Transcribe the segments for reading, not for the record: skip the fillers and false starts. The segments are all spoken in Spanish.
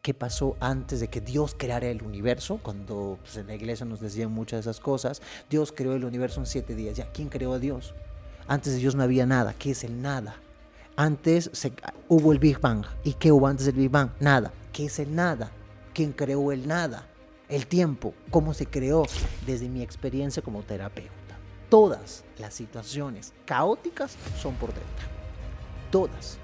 qué pasó antes de que Dios creara el universo, cuando pues, en la iglesia nos decían muchas de esas cosas. Dios creó el universo en 7 días. ¿Ya quién creó a Dios? Antes de Dios no había nada. ¿Qué es el nada? Antes hubo el Big Bang. ¿Y qué hubo antes del Big Bang? Nada. ¿Qué es el nada? ¿Quién creó el nada? El tiempo. ¿Cómo se creó? Desde mi experiencia como terapeuta. Todas las situaciones caóticas son por dentro. Todas.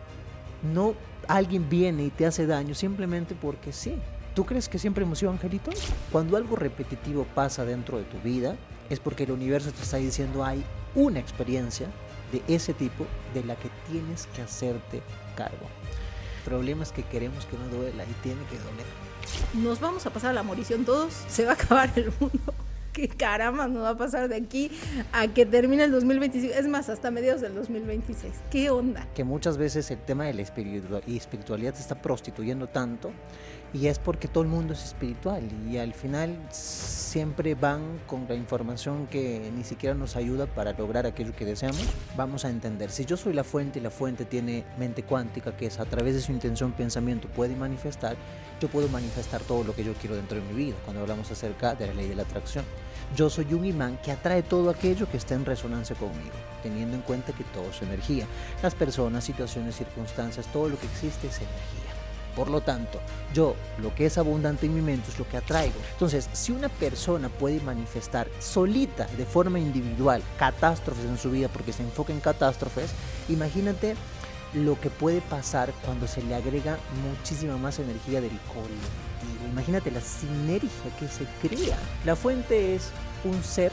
No alguien viene y te hace daño simplemente porque sí. ¿Tú crees que siempre hemos sido angelitos? Cuando algo repetitivo pasa dentro de tu vida, es porque el universo te está diciendo hay una experiencia de ese tipo de la que tienes que hacerte cargo. El problema es que queremos que no duela y tiene que doler. Nos vamos a pasar a la morición todos, se va a acabar el mundo. ¿Qué caramba nos va a pasar de aquí a que termine el 2025? Es más, hasta mediados del 2026. ¿Qué onda? Que muchas veces el tema de la espiritualidad se está prostituyendo tanto, y es porque todo el mundo es espiritual y al final siempre van con la información que ni siquiera nos ayuda para lograr aquello que deseamos. Vamos a entender, si yo soy la fuente y la fuente tiene mente cuántica, que es a través de su intención, pensamiento puede manifestar, yo puedo manifestar todo lo que yo quiero dentro de mi vida. Cuando hablamos acerca de la ley de la atracción, yo soy un imán que atrae todo aquello que está en resonancia conmigo, teniendo en cuenta que todo es energía. Las personas, situaciones, circunstancias, todo lo que existe es energía. Por lo tanto, yo, lo que es abundante en mi mente es lo que atraigo. Entonces, si una persona puede manifestar solita, de forma individual, catástrofes en su vida porque se enfoca en catástrofes, imagínate lo que puede pasar cuando se le agrega muchísima más energía del colectivo. Imagínate la sinergia que se crea. La fuente es un ser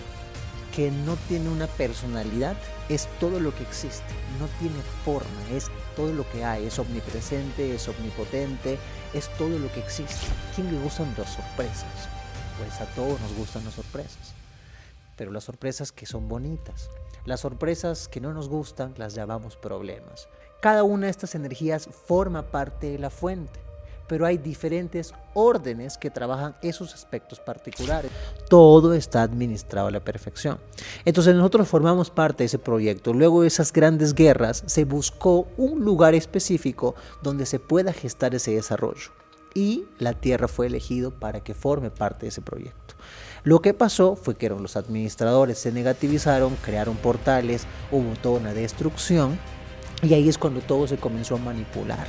que no tiene una personalidad, es todo lo que existe, no tiene forma, es todo lo que hay, es omnipresente, es omnipotente, es todo lo que existe. ¿A quién le gustan las sorpresas? Pues a todos nos gustan las sorpresas, pero las sorpresas que son bonitas. Las sorpresas que no nos gustan las llamamos problemas. Cada una de estas energías forma parte de la fuente, pero hay diferentes órdenes que trabajan esos aspectos particulares. Todo está administrado a la perfección. Entonces nosotros formamos parte de ese proyecto. Luego de esas grandes guerras se buscó un lugar específico donde se pueda gestar ese desarrollo. Y la Tierra fue elegido para que forme parte de ese proyecto. Lo que pasó fue que los administradores se negativizaron, crearon portales, hubo toda una destrucción y ahí es cuando todo se comenzó a manipular.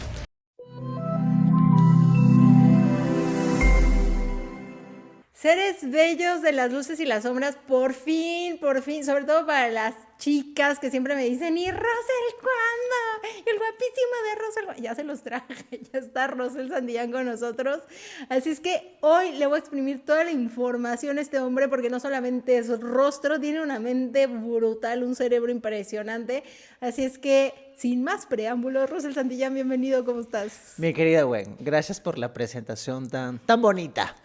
Seres bellos de las luces y las sombras, por fin, sobre todo para las chicas que siempre me dicen, ¿y Rosel cuándo? El guapísimo de Rosel. Ya se los traje, ya está Rosel Santillán con nosotros. Así es que hoy le voy a exprimir toda la información a este hombre porque no solamente es rostro, tiene una mente brutal, un cerebro impresionante. Así es que, sin más preámbulos, Rosel Santillán, bienvenido, ¿cómo estás? Mi querida Gwen, gracias por la presentación tan bonita.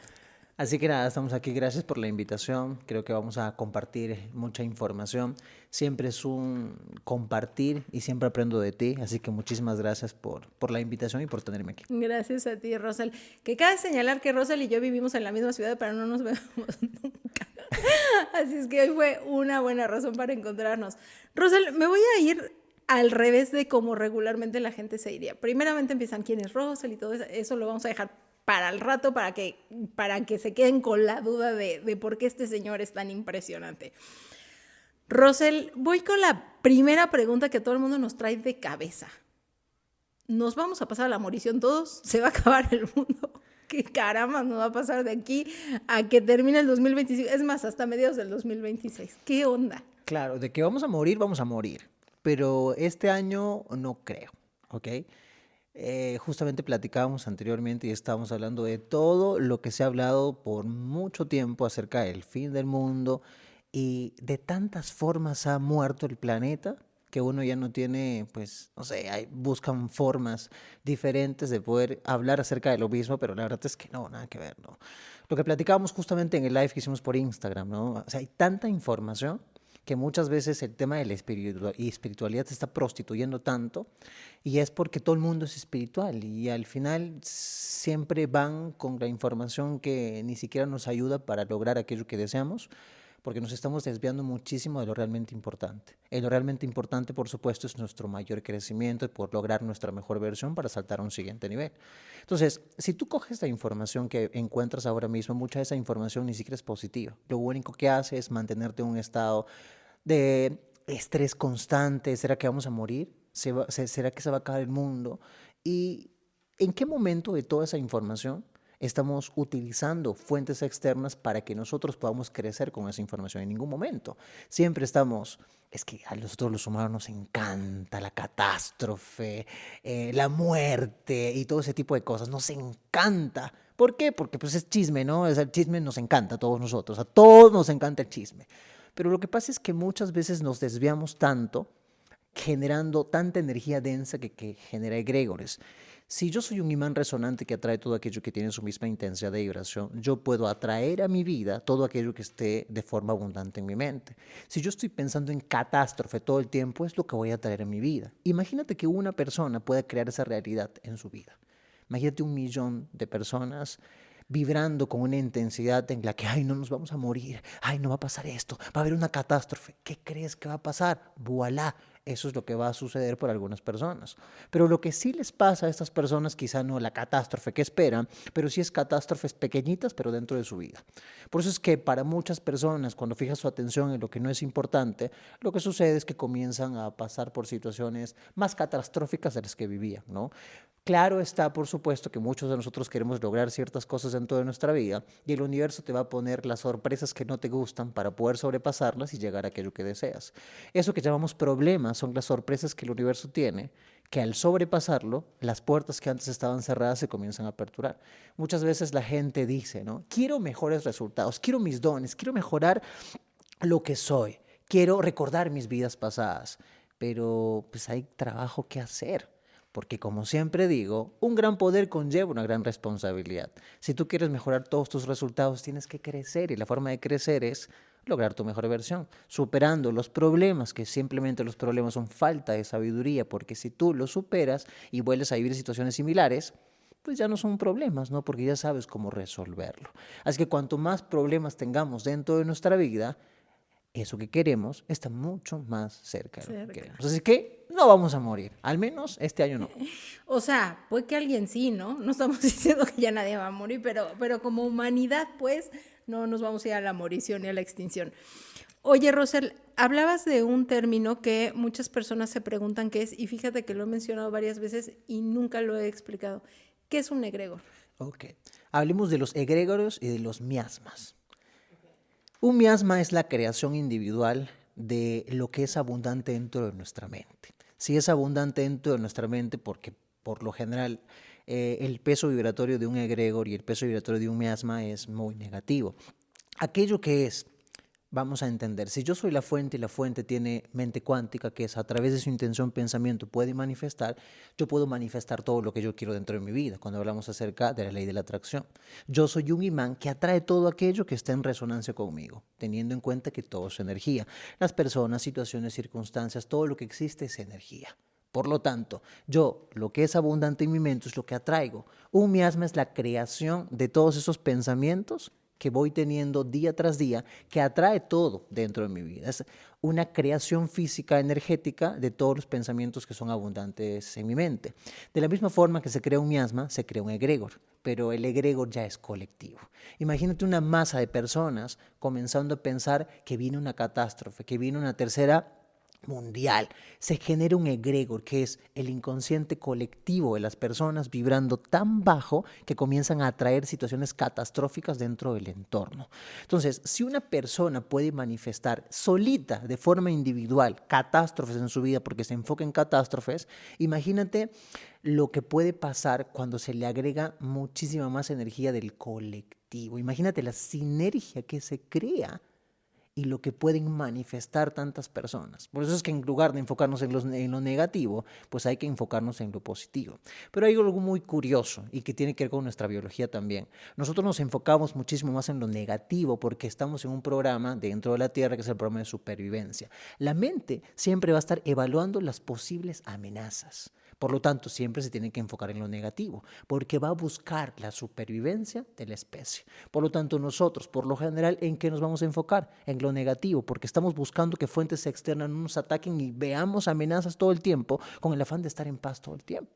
Así que nada, estamos aquí, gracias por la invitación, creo que vamos a compartir mucha información, siempre es un compartir y siempre aprendo de ti, así que muchísimas gracias por la invitación y por tenerme aquí. Gracias a ti, Rosel. Que cabe señalar que Rosel y yo vivimos en la misma ciudad, pero no nos vemos nunca. Así es que hoy fue una buena razón para encontrarnos. Rosel, me voy a ir al revés de como regularmente la gente se iría. Primeramente empiezan quién es Rosel y todo eso lo vamos a dejar para el rato, para que se queden con la duda de por qué este señor es tan impresionante. Rosel, voy con la primera pregunta que todo el mundo nos trae de cabeza. ¿Nos vamos a pasar a la morición todos? ¿Se va a acabar el mundo? ¿Qué caramba nos va a pasar de aquí a que termine el 2025? Es más, hasta mediados del 2026. ¿Qué onda? Claro, de que vamos a morir, pero este año no creo, ¿ok? Justamente platicábamos anteriormente y estábamos hablando de todo lo que se ha hablado por mucho tiempo acerca del fin del mundo y de tantas formas ha muerto el planeta que uno ya no tiene, pues, no sé, buscan formas diferentes de poder hablar acerca de lo mismo, pero la verdad es que no, nada que ver, ¿no? Lo que platicábamos justamente en el live que hicimos por Instagram, ¿no? O sea, hay tanta información que muchas veces el tema de la espiritualidad se está prostituyendo tanto, y es porque todo el mundo es espiritual y al final siempre van con la información que ni siquiera nos ayuda para lograr aquello que deseamos. porque nos estamos desviando muchísimo de lo realmente importante. Y lo realmente importante, por supuesto, es nuestro mayor crecimiento y por lograr nuestra mejor versión para saltar a un siguiente nivel. Entonces, si tú coges la información que encuentras ahora mismo, mucha de esa información ni siquiera es positiva. Lo único que hace es mantenerte en un estado de estrés constante. ¿Será que vamos a morir? ¿Será que se va a acabar el mundo? ¿Y en qué momento de toda esa información estamos utilizando fuentes externas para que nosotros podamos crecer con esa información? En ningún momento. Siempre estamos, es que a nosotros los humanos nos encanta la catástrofe, la muerte y todo ese tipo de cosas. Nos encanta. ¿Por qué? Porque pues es chisme, ¿no? El chisme nos encanta a todos nosotros. A todos nos encanta el chisme. Pero lo que pasa es que muchas veces nos desviamos tanto, generando tanta energía densa que genera egregores. Si yo soy un imán resonante que atrae todo aquello que tiene su misma intensidad de vibración, yo puedo atraer a mi vida todo aquello que esté de forma abundante en mi mente. Si yo estoy pensando en catástrofe todo el tiempo, es lo que voy a atraer en mi vida. Imagínate que una persona pueda crear esa realidad en su vida. Imagínate 1 millón de personas vibrando con una intensidad en la que, ay, no nos vamos a morir, ay, no va a pasar esto, va a haber una catástrofe. ¿Qué crees que va a pasar? Voilà, eso es lo que va a suceder por algunas personas. Pero lo que sí les pasa a estas personas, quizá no la catástrofe que esperan, pero sí es catástrofes pequeñitas, pero dentro de su vida. Por eso es que para muchas personas, cuando fijas su atención en lo que no es importante, lo que sucede es que comienzan a pasar por situaciones más catastróficas de las que vivían, ¿no? Claro está, por supuesto, que muchos de nosotros queremos lograr ciertas cosas dentro de nuestra vida y el universo te va a poner las sorpresas que no te gustan para poder sobrepasarlas y llegar a aquello que deseas. Eso que llamamos problemas son las sorpresas que el universo tiene, que al sobrepasarlo, las puertas que antes estaban cerradas se comienzan a aperturar. Muchas veces la gente dice, ¿no? Quiero mejores resultados, quiero mis dones, quiero mejorar lo que soy, quiero recordar mis vidas pasadas, pero pues hay trabajo que hacer. Porque como siempre digo, un gran poder conlleva una gran responsabilidad. Si tú quieres mejorar todos tus resultados, tienes que crecer y la forma de crecer es lograr tu mejor versión, superando los problemas, que simplemente los problemas son falta de sabiduría, porque si tú los superas y vuelves a vivir situaciones similares, pues ya no son problemas, ¿no? Porque ya sabes cómo resolverlo. Así que cuanto más problemas tengamos dentro de nuestra vida, eso que queremos está mucho más cerca de lo que queremos. Así que no vamos a morir, al menos este año no. O sea, puede que alguien sí, ¿no? No estamos diciendo que ya nadie va a morir, pero como humanidad, pues, no nos vamos a ir a la morición ni a la extinción. Oye, Rosel, hablabas de un término que muchas personas se preguntan qué es, y fíjate que lo he mencionado varias veces y nunca lo he explicado. ¿Qué es un egregor? Ok, hablemos de los egregores y de los miasmas. Un miasma es la creación individual de lo que es abundante dentro de nuestra mente. Si es abundante dentro de nuestra mente, porque por lo general el peso vibratorio de un egregor y el peso vibratorio de un miasma es muy negativo. Aquello que es, vamos a entender, si yo soy la fuente y la fuente tiene mente cuántica, que es a través de su intención, pensamiento, puede manifestar, yo puedo manifestar todo lo que yo quiero dentro de mi vida, cuando hablamos acerca de la ley de la atracción. Yo soy un imán que atrae todo aquello que está en resonancia conmigo, teniendo en cuenta que todo es energía. Las personas, situaciones, circunstancias, todo lo que existe es energía. Por lo tanto, yo, lo que es abundante en mi mente es lo que atraigo. Un miasma es la creación de todos esos pensamientos que voy teniendo día tras día, que atrae todo dentro de mi vida. Es una creación física, energética de todos los pensamientos que son abundantes en mi mente. De la misma forma que se crea un miasma, se crea un egregor, pero el egregor ya es colectivo. Imagínate una masa de personas comenzando a pensar que viene una catástrofe, que viene una tercera mundial. Se genera un egregor que es el inconsciente colectivo de las personas vibrando tan bajo que comienzan a atraer situaciones catastróficas dentro del entorno. Entonces, si una persona puede manifestar solita, de forma individual, catástrofes en su vida porque se enfoca en catástrofes, imagínate lo que puede pasar cuando se le agrega muchísima más energía del colectivo. Imagínate la sinergia que se crea y lo que pueden manifestar tantas personas. Por eso es que en lugar de enfocarnos en lo negativo, pues hay que enfocarnos en lo positivo. Pero hay algo muy curioso y que tiene que ver con nuestra biología también. Nosotros nos enfocamos muchísimo más en lo negativo porque estamos en un programa dentro de la Tierra que es el programa de supervivencia. La mente siempre va a estar evaluando las posibles amenazas. Por lo tanto, siempre se tiene que enfocar en lo negativo, porque va a buscar la supervivencia de la especie. Por lo tanto, nosotros, por lo general, ¿en qué nos vamos a enfocar? En lo negativo, porque estamos buscando que fuentes externas no nos ataquen y veamos amenazas todo el tiempo con el afán de estar en paz todo el tiempo.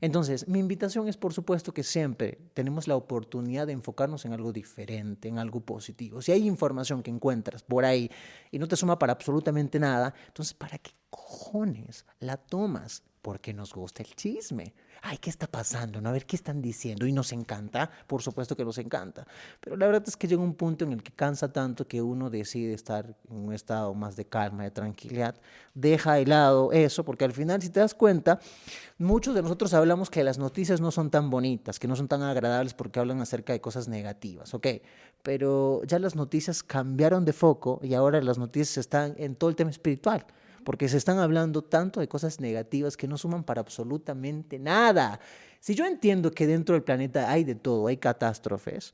Entonces, mi invitación es, por supuesto, que siempre tenemos la oportunidad de enfocarnos en algo diferente, en algo positivo. Si hay información que encuentras por ahí y no te suma para absolutamente nada, entonces, ¿para qué cojones la tomas? Porque nos gusta el chisme. Ay, ¿qué está pasando? ¿No? A ver, ¿qué están diciendo? Y nos encanta, por supuesto que nos encanta. Pero la verdad es que llega un punto en el que cansa tanto que uno decide estar en un estado más de calma, de tranquilidad. Deja de lado eso, porque al final, si te das cuenta, muchos de nosotros hablamos que las noticias no son tan bonitas, que no son tan agradables porque hablan acerca de cosas negativas, ¿ok? Pero ya las noticias cambiaron de foco y ahora las noticias están en todo el tema espiritual, porque se están hablando tanto de cosas negativas que no suman para absolutamente nada. Si yo entiendo que dentro del planeta hay de todo, hay catástrofes,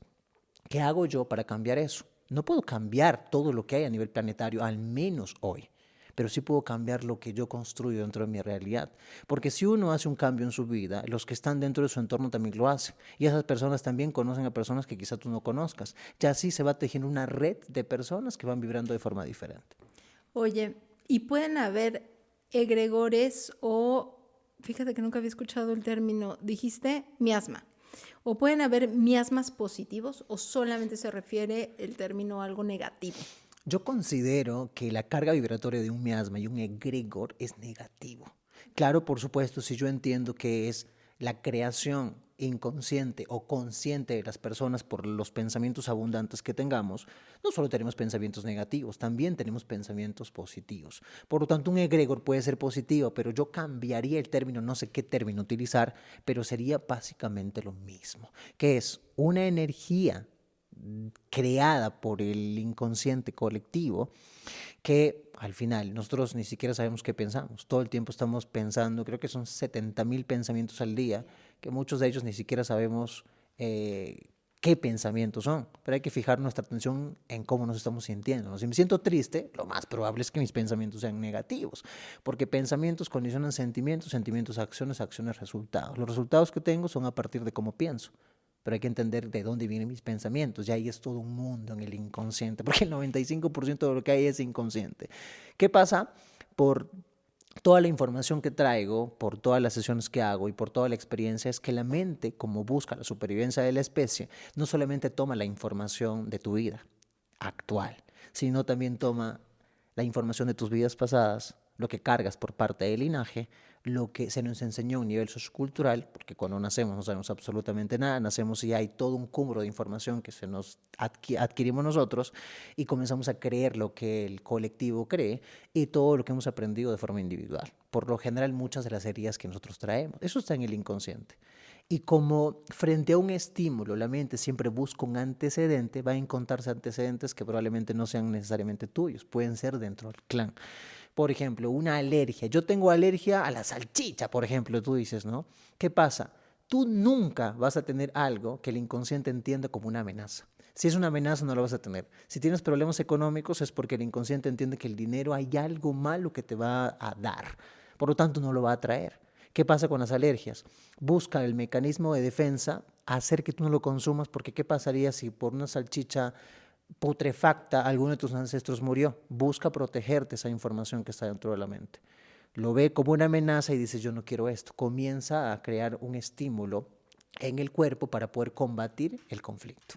¿qué hago yo para cambiar eso? No puedo cambiar todo lo que hay a nivel planetario, al menos hoy, pero sí puedo cambiar lo que yo construyo dentro de mi realidad. Porque si uno hace un cambio en su vida, los que están dentro de su entorno también lo hacen. Y esas personas también conocen a personas que quizá tú no conozcas. Ya así se va tejiendo una red de personas que van vibrando de forma diferente. Oye, y pueden haber egregores o, fíjate que nunca había escuchado el término, dijiste miasma. O pueden haber miasmas positivos o solamente se refiere el término a algo negativo. Yo considero que la carga vibratoria de un miasma y un egregor es negativo. Claro, por supuesto, si yo entiendo que es la creación inconsciente o consciente de las personas por los pensamientos abundantes que tengamos, no solo tenemos pensamientos negativos, también tenemos pensamientos positivos. Por lo tanto, un egregor puede ser positivo, pero yo cambiaría el término, no sé qué término utilizar, pero sería básicamente lo mismo, que es una energía creada por el inconsciente colectivo que al final nosotros ni siquiera sabemos qué pensamos. Todo el tiempo estamos pensando, creo que son 70,000 pensamientos al día, que muchos de ellos ni siquiera sabemos qué pensamientos son, pero hay que fijar nuestra atención en cómo nos estamos sintiendo. Si me siento triste, lo más probable es que mis pensamientos sean negativos, porque pensamientos condicionan sentimientos, sentimientos acciones, acciones resultados. Los resultados que tengo son a partir de cómo pienso, pero hay que entender de dónde vienen mis pensamientos. Y ahí es todo un mundo en el inconsciente, porque el 95% de lo que hay es inconsciente. ¿Qué pasa? Por toda la información que traigo, por todas las sesiones que hago y por toda la experiencia, es que la mente, como busca la supervivencia de la especie, no solamente toma la información de tu vida actual, sino también toma la información de tus vidas pasadas, lo que cargas por parte del linaje, lo que se nos enseñó a un nivel sociocultural, porque cuando nacemos no sabemos absolutamente nada, nacemos y hay todo un cúmulo de información que se nos adquirimos nosotros y comenzamos a creer lo que el colectivo cree y todo lo que hemos aprendido de forma individual. Por lo general, muchas de las heridas que nosotros traemos, eso está en el inconsciente. Y como frente a un estímulo, la mente siempre busca un antecedente, va a encontrarse antecedentes que probablemente no sean necesariamente tuyos, pueden ser dentro del clan. Por ejemplo, una alergia. Yo tengo alergia a la salchicha, por ejemplo, tú dices, ¿no? ¿Qué pasa? Tú nunca vas a tener algo que el inconsciente entienda como una amenaza. Si es una amenaza, no lo vas a tener. Si tienes problemas económicos, es porque el inconsciente entiende que el dinero hay algo malo que te va a dar. Por lo tanto, no lo va a traer. ¿Qué pasa con las alergias? Busca el mecanismo de defensa, hacer que tú no lo consumas, porque ¿qué pasaría si por una salchicha putrefacta alguno de tus ancestros murió? Busca protegerte esa información que está dentro de la mente. Lo ve como una amenaza y dice, yo no quiero esto. Comienza a crear un estímulo en el cuerpo para poder combatir el conflicto.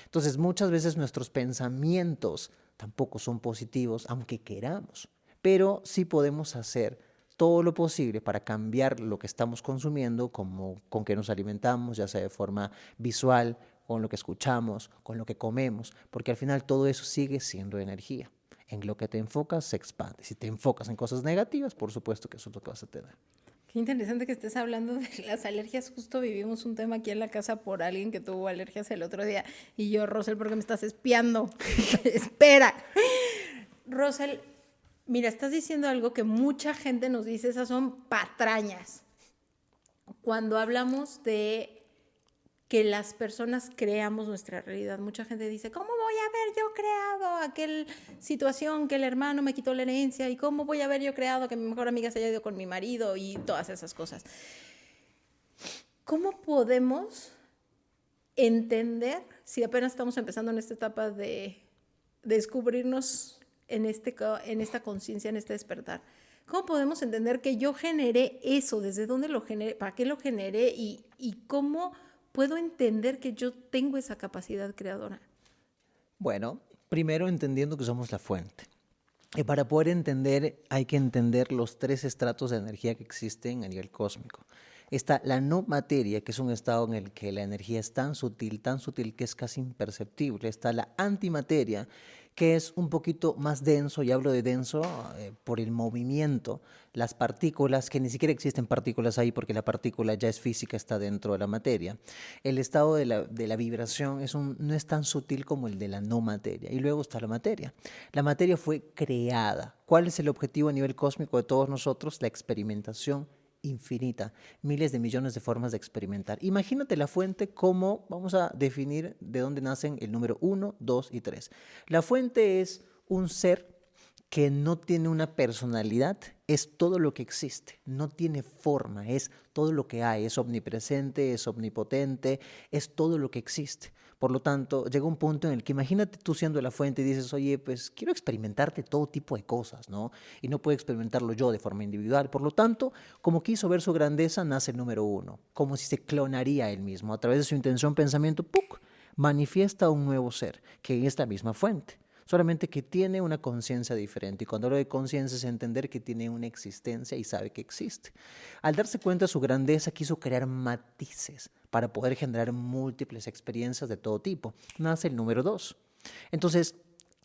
Entonces, muchas veces nuestros pensamientos tampoco son positivos, aunque queramos, pero sí podemos hacer todo lo posible para cambiar lo que estamos consumiendo, como con que nos alimentamos, ya sea de forma visual, con lo que escuchamos, con lo que comemos, porque al final todo eso sigue siendo energía. En lo que te enfocas se expande. Si te enfocas en cosas negativas, por supuesto que eso es lo que vas a tener. Qué interesante que estés hablando de las alergias. Justo vivimos un tema aquí en la casa por alguien que tuvo alergias el otro día. Y yo, Rosel, ¿por qué me estás espiando? Espera. Rosel, mira, estás diciendo algo que mucha gente nos dice, esas son patrañas. Cuando hablamos de que las personas creamos nuestra realidad. Mucha gente dice, ¿cómo voy a haber yo creado aquella situación que el hermano me quitó la herencia? ¿Y cómo voy a haber yo creado que mi mejor amiga se haya ido con mi marido? Y todas esas cosas. ¿Cómo podemos entender, si apenas estamos empezando en esta etapa de descubrirnos en esta conciencia, en este despertar, cómo podemos entender que yo generé eso, desde dónde lo generé, para qué lo generé y cómo puedo entender que yo tengo esa capacidad creadora? Bueno, primero entendiendo que somos la fuente. Y para poder entender, hay que entender los 3 estratos de energía que existen a nivel cósmico. Está la no materia, que es un estado en el que la energía es tan sutil que es casi imperceptible. Está la antimateria, que es un poquito más denso, y hablo de denso por el movimiento, las partículas, que ni siquiera existen partículas ahí porque la partícula ya es física, está dentro de la materia. El estado de la vibración no es tan sutil como el de la no materia. Y luego está la materia. La materia fue creada. ¿Cuál es el objetivo a nivel cósmico de todos nosotros? La experimentación infinita, miles de millones de formas de experimentar. Imagínate la fuente como, vamos a definir de dónde nacen el número 1, 2 y 3. La fuente es un ser que no tiene una personalidad, es todo lo que existe, no tiene forma, es todo lo que hay, es omnipresente, es omnipotente, es todo lo que existe. Por lo tanto, llega un punto en el que imagínate tú siendo la fuente y dices, oye, pues quiero experimentarte todo tipo de cosas, ¿no? Y no puedo experimentarlo yo de forma individual. Por lo tanto, como quiso ver su grandeza, nace el número 1, como si se clonaría él mismo. A través de su intención, pensamiento, ¡puc!, manifiesta un nuevo ser, que es la misma fuente. Solamente que tiene una conciencia diferente. Y cuando hablo de conciencia es entender que tiene una existencia y sabe que existe. Al darse cuenta de su grandeza, quiso crear matices para poder generar múltiples experiencias de todo tipo. Nace el número 2. Entonces,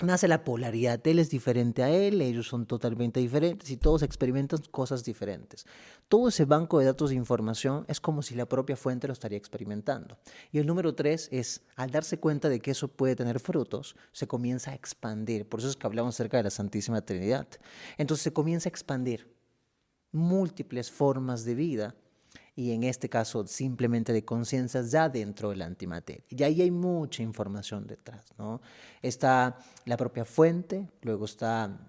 nace la polaridad. Él es diferente a él, ellos son totalmente diferentes y todos experimentan cosas diferentes. Todo ese banco de datos de información es como si la propia fuente lo estaría experimentando. Y el número 3 es, al darse cuenta de que eso puede tener frutos, se comienza a expandir. Por eso es que hablamos acerca de la Santísima Trinidad. Entonces se comienza a expandir múltiples formas de vida, y en este caso simplemente de conciencias ya dentro de la antimateria. Y ahí hay mucha información detrás, ¿no? Está la propia fuente, luego está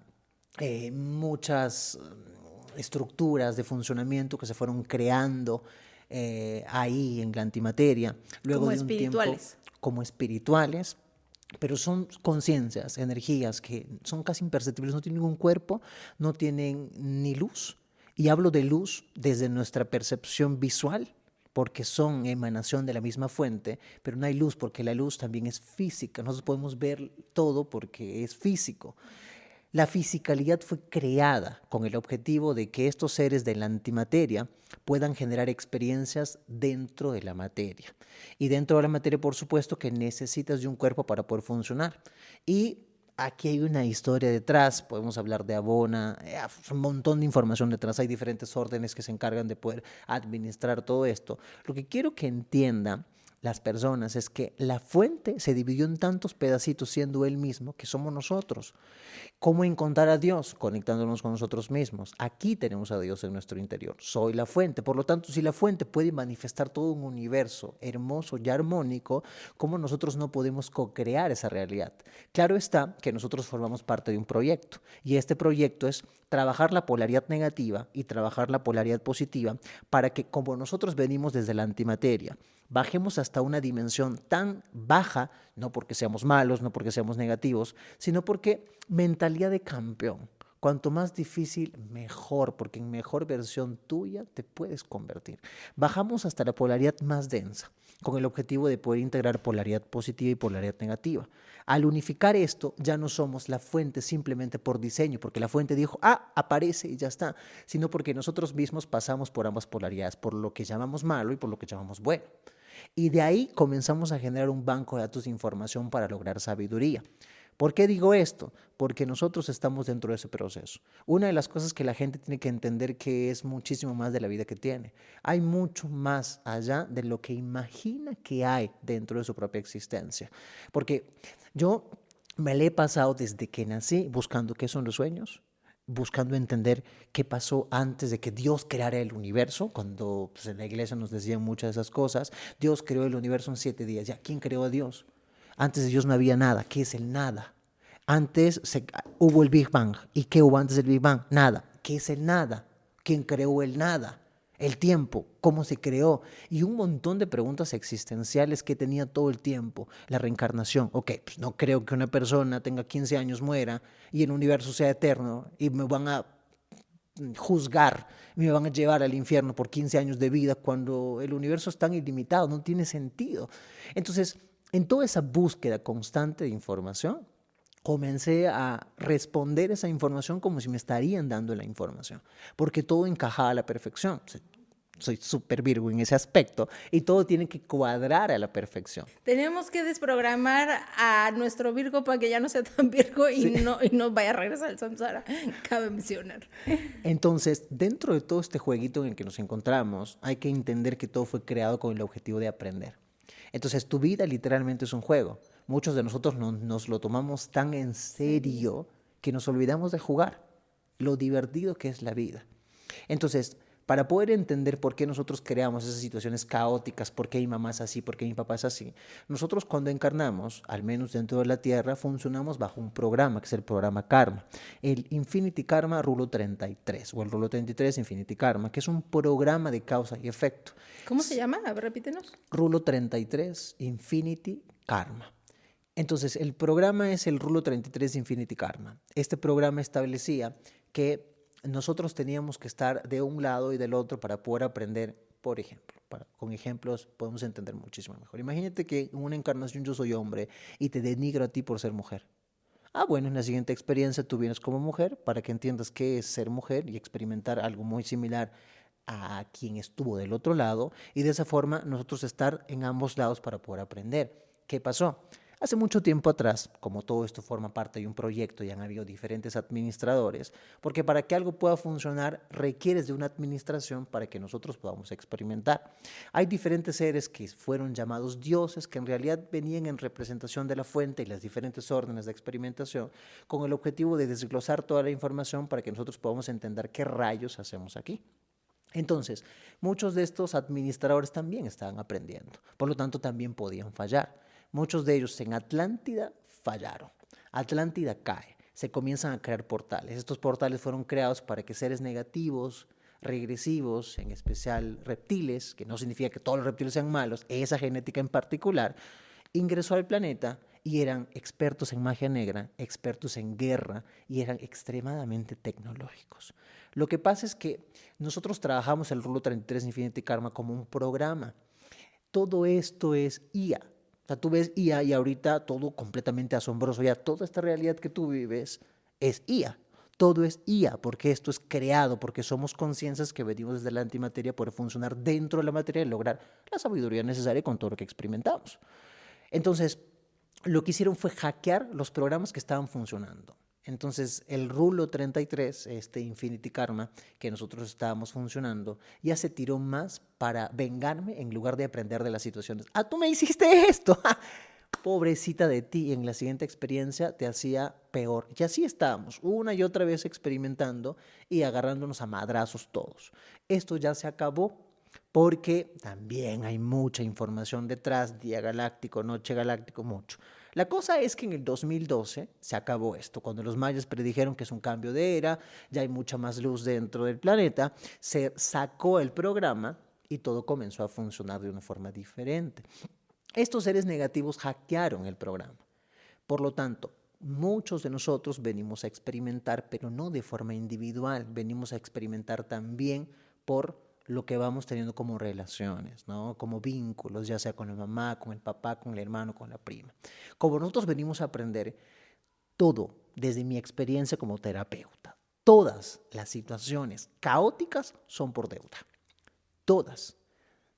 muchas estructuras de funcionamiento que se fueron creando ahí en la antimateria. Luego Como de un espirituales. tiempo, como espirituales, pero son conciencias, energías que son casi imperceptibles, no tienen ningún cuerpo, no tienen ni luz. Y hablo de luz desde nuestra percepción visual, porque son emanación de la misma fuente, pero no hay luz porque la luz también es física. Nosotros podemos ver todo porque es físico. La fisicalidad fue creada con el objetivo de que estos seres de la antimateria puedan generar experiencias dentro de la materia. Y dentro de la materia, por supuesto, que necesitas de un cuerpo para poder funcionar. Y aquí hay una historia detrás, podemos hablar de Abona, un montón de información detrás, hay diferentes órdenes que se encargan de poder administrar todo esto. Lo que quiero que entiendan las personas es que la fuente se dividió en tantos pedacitos, siendo él mismo, que somos nosotros. ¿Cómo encontrar a Dios? Conectándonos con nosotros mismos. Aquí tenemos a Dios en nuestro interior. Soy la fuente. Por lo tanto, si la fuente puede manifestar todo un universo hermoso y armónico, ¿cómo nosotros no podemos co-crear esa realidad? Claro está que nosotros formamos parte de un proyecto, y este proyecto es trabajar la polaridad negativa y trabajar la polaridad positiva para que, como nosotros venimos desde la antimateria, bajemos hasta una dimensión tan baja, no porque seamos malos, no porque seamos negativos, sino porque mentalidad de campeón. Cuanto más difícil, mejor, porque en mejor versión tuya te puedes convertir. Bajamos hasta la polaridad más densa, con el objetivo de poder integrar polaridad positiva y polaridad negativa. Al unificar esto, ya no somos la fuente simplemente por diseño, porque la fuente dijo, aparece y ya está, sino porque nosotros mismos pasamos por ambas polaridades, por lo que llamamos malo y por lo que llamamos bueno. Y de ahí comenzamos a generar un banco de datos de información para lograr sabiduría. ¿Por qué digo esto? Porque nosotros estamos dentro de ese proceso. Una de las cosas que la gente tiene que entender que es muchísimo más de la vida que tiene. Hay mucho más allá de lo que imagina que hay dentro de su propia existencia. Porque yo me le he pasado desde que nací buscando qué son los sueños, buscando entender qué pasó antes de que Dios creara el universo, cuando pues, en la iglesia nos decían muchas de esas cosas. Dios creó el universo en 7 días. ¿Ya quién creó a Dios? Antes de Dios no había nada. ¿Qué es el nada? Antes hubo el Big Bang. ¿Y qué hubo antes del Big Bang? Nada. ¿Qué es el nada? ¿Quién creó el nada? El tiempo, cómo se creó, y un montón de preguntas existenciales que tenía todo el tiempo. La reencarnación, ok, pues no creo que una persona tenga 15 años, muera y el universo sea eterno y me van a juzgar, me van a llevar al infierno por 15 años de vida cuando el universo es tan ilimitado, no tiene sentido. Entonces, en toda esa búsqueda constante de información, comencé a responder esa información como si me estarían dando la información, porque todo encajaba a la perfección. Soy súper Virgo en ese aspecto y todo tiene que cuadrar a la perfección. Tenemos que desprogramar a nuestro Virgo para que ya no sea tan Virgo y, sí, no vaya a regresar al samsara, cabe mencionar. Entonces, dentro de todo este jueguito en el que nos encontramos, hay que entender que todo fue creado con el objetivo de aprender. Entonces, tu vida literalmente es un juego. Muchos de nosotros nos lo tomamos tan en serio que nos olvidamos de jugar, lo divertido que es la vida. Entonces, para poder entender por qué nosotros creamos esas situaciones caóticas, por qué mi mamá es así, por qué mi papá es así, nosotros cuando encarnamos, al menos dentro de la Tierra, funcionamos bajo un programa, que es el programa Karma. El Infinity Karma Rulo 33, o el Rulo 33 Infinity Karma, que es un programa de causa y efecto. ¿Cómo se llama? A ver, repítenos. Rulo 33 Infinity Karma. Entonces, el programa es el Rulo 33 Infinity Karma. Este programa establecía que nosotros teníamos que estar de un lado y del otro para poder aprender, por ejemplo. Con ejemplos podemos entender muchísimo mejor. Imagínate que en una encarnación yo soy hombre y te denigro a ti por ser mujer. Bueno, en la siguiente experiencia tú vienes como mujer para que entiendas qué es ser mujer y experimentar algo muy similar a quien estuvo del otro lado, y de esa forma nosotros estar en ambos lados para poder aprender. ¿Qué pasó? Hace mucho tiempo atrás, como todo esto forma parte de un proyecto y han habido diferentes administradores, porque para que algo pueda funcionar requieres de una administración para que nosotros podamos experimentar. Hay diferentes seres que fueron llamados dioses, que en realidad venían en representación de la fuente y las diferentes órdenes de experimentación, con el objetivo de desglosar toda la información para que nosotros podamos entender qué rayos hacemos aquí. Entonces, muchos de estos administradores también estaban aprendiendo, por lo tanto también podían fallar. Muchos de ellos en Atlántida fallaron. Atlántida cae, se comienzan a crear portales. Estos portales fueron creados para que seres negativos, regresivos, en especial reptiles, que no significa que todos los reptiles sean malos, esa genética en particular, ingresó al planeta y eran expertos en magia negra, expertos en guerra y eran extremadamente tecnológicos. Lo que pasa es que nosotros trabajamos el Rulo 33 Infinity Karma como un programa. Todo esto es IA. O sea, tú ves IA y ahorita todo completamente asombroso. Ya toda esta realidad que tú vives es IA. Todo es IA, porque esto es creado, porque somos conciencias que venimos desde la antimateria por funcionar dentro de la materia y lograr la sabiduría necesaria con todo lo que experimentamos. Entonces, lo que hicieron fue hackear los programas que estaban funcionando. Entonces, el Rulo 33, este Infinity Karma, que nosotros estábamos funcionando, ya se tiró más para vengarme en lugar de aprender de las situaciones. Tú me hiciste esto. Pobrecita de ti, en la siguiente experiencia te hacía peor. Y así estábamos, una y otra vez experimentando y agarrándonos a madrazos todos. Esto ya se acabó porque también hay mucha información detrás, día galáctico, noche galáctico, mucho. La cosa es que en el 2012 se acabó esto, cuando los mayas predijeron que es un cambio de era, ya hay mucha más luz dentro del planeta, se sacó el programa y todo comenzó a funcionar de una forma diferente. Estos seres negativos hackearon el programa. Por lo tanto, muchos de nosotros venimos a experimentar, pero no de forma individual, venimos a experimentar también por lo que vamos teniendo como relaciones, ¿no? Como vínculos, ya sea con la mamá, con el papá, con el hermano, con la prima. Como nosotros venimos a aprender todo desde mi experiencia como terapeuta, todas las situaciones caóticas son por deuda. Todas.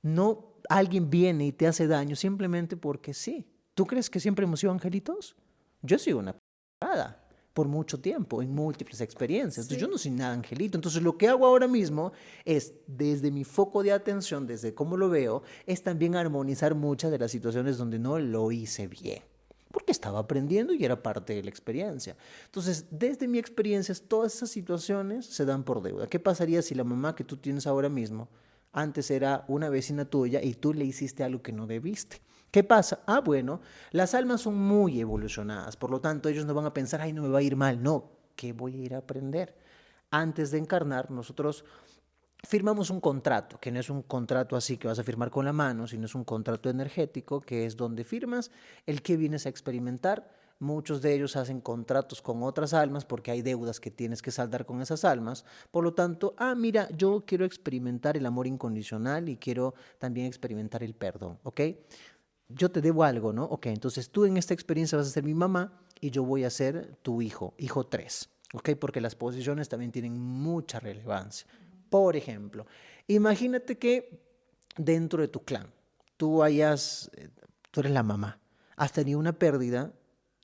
No alguien viene y te hace daño simplemente porque sí. ¿Tú crees que siempre hemos sido angelitos? Yo he sido una p***ada por mucho tiempo, en múltiples experiencias. Entonces, yo no soy nada angelito. Entonces, lo que hago ahora mismo es, desde mi foco de atención, desde cómo lo veo, es también armonizar muchas de las situaciones donde no lo hice bien. porque estaba aprendiendo y era parte de la experiencia. Entonces, desde mi experiencia, todas esas situaciones se dan por deuda. ¿Qué pasaría si la mamá que tú tienes ahora mismo antes era una vecina tuya y tú le hiciste algo que no debiste? ¿Qué pasa? Ah, bueno, las almas son muy evolucionadas, por lo tanto ellos no van a pensar, ay, no me va a ir mal, no, ¿qué voy a ir a aprender? Antes de encarnar, nosotros firmamos un contrato, que no es un contrato así que vas a firmar con la mano, sino es un contrato energético, que es donde firmas el que vienes a experimentar. Muchos de ellos hacen contratos con otras almas porque hay deudas que tienes que saldar con esas almas. Por lo tanto, mira, yo quiero experimentar el amor incondicional y quiero también experimentar el perdón, ¿ok? Yo te debo algo, ¿no? Ok, entonces tú en esta experiencia vas a ser mi mamá y yo voy a ser tu hijo, hijo 3, ¿ok? Porque las posiciones también tienen mucha relevancia. Por ejemplo, imagínate que dentro de tu clan, tú eres la mamá, has tenido una pérdida,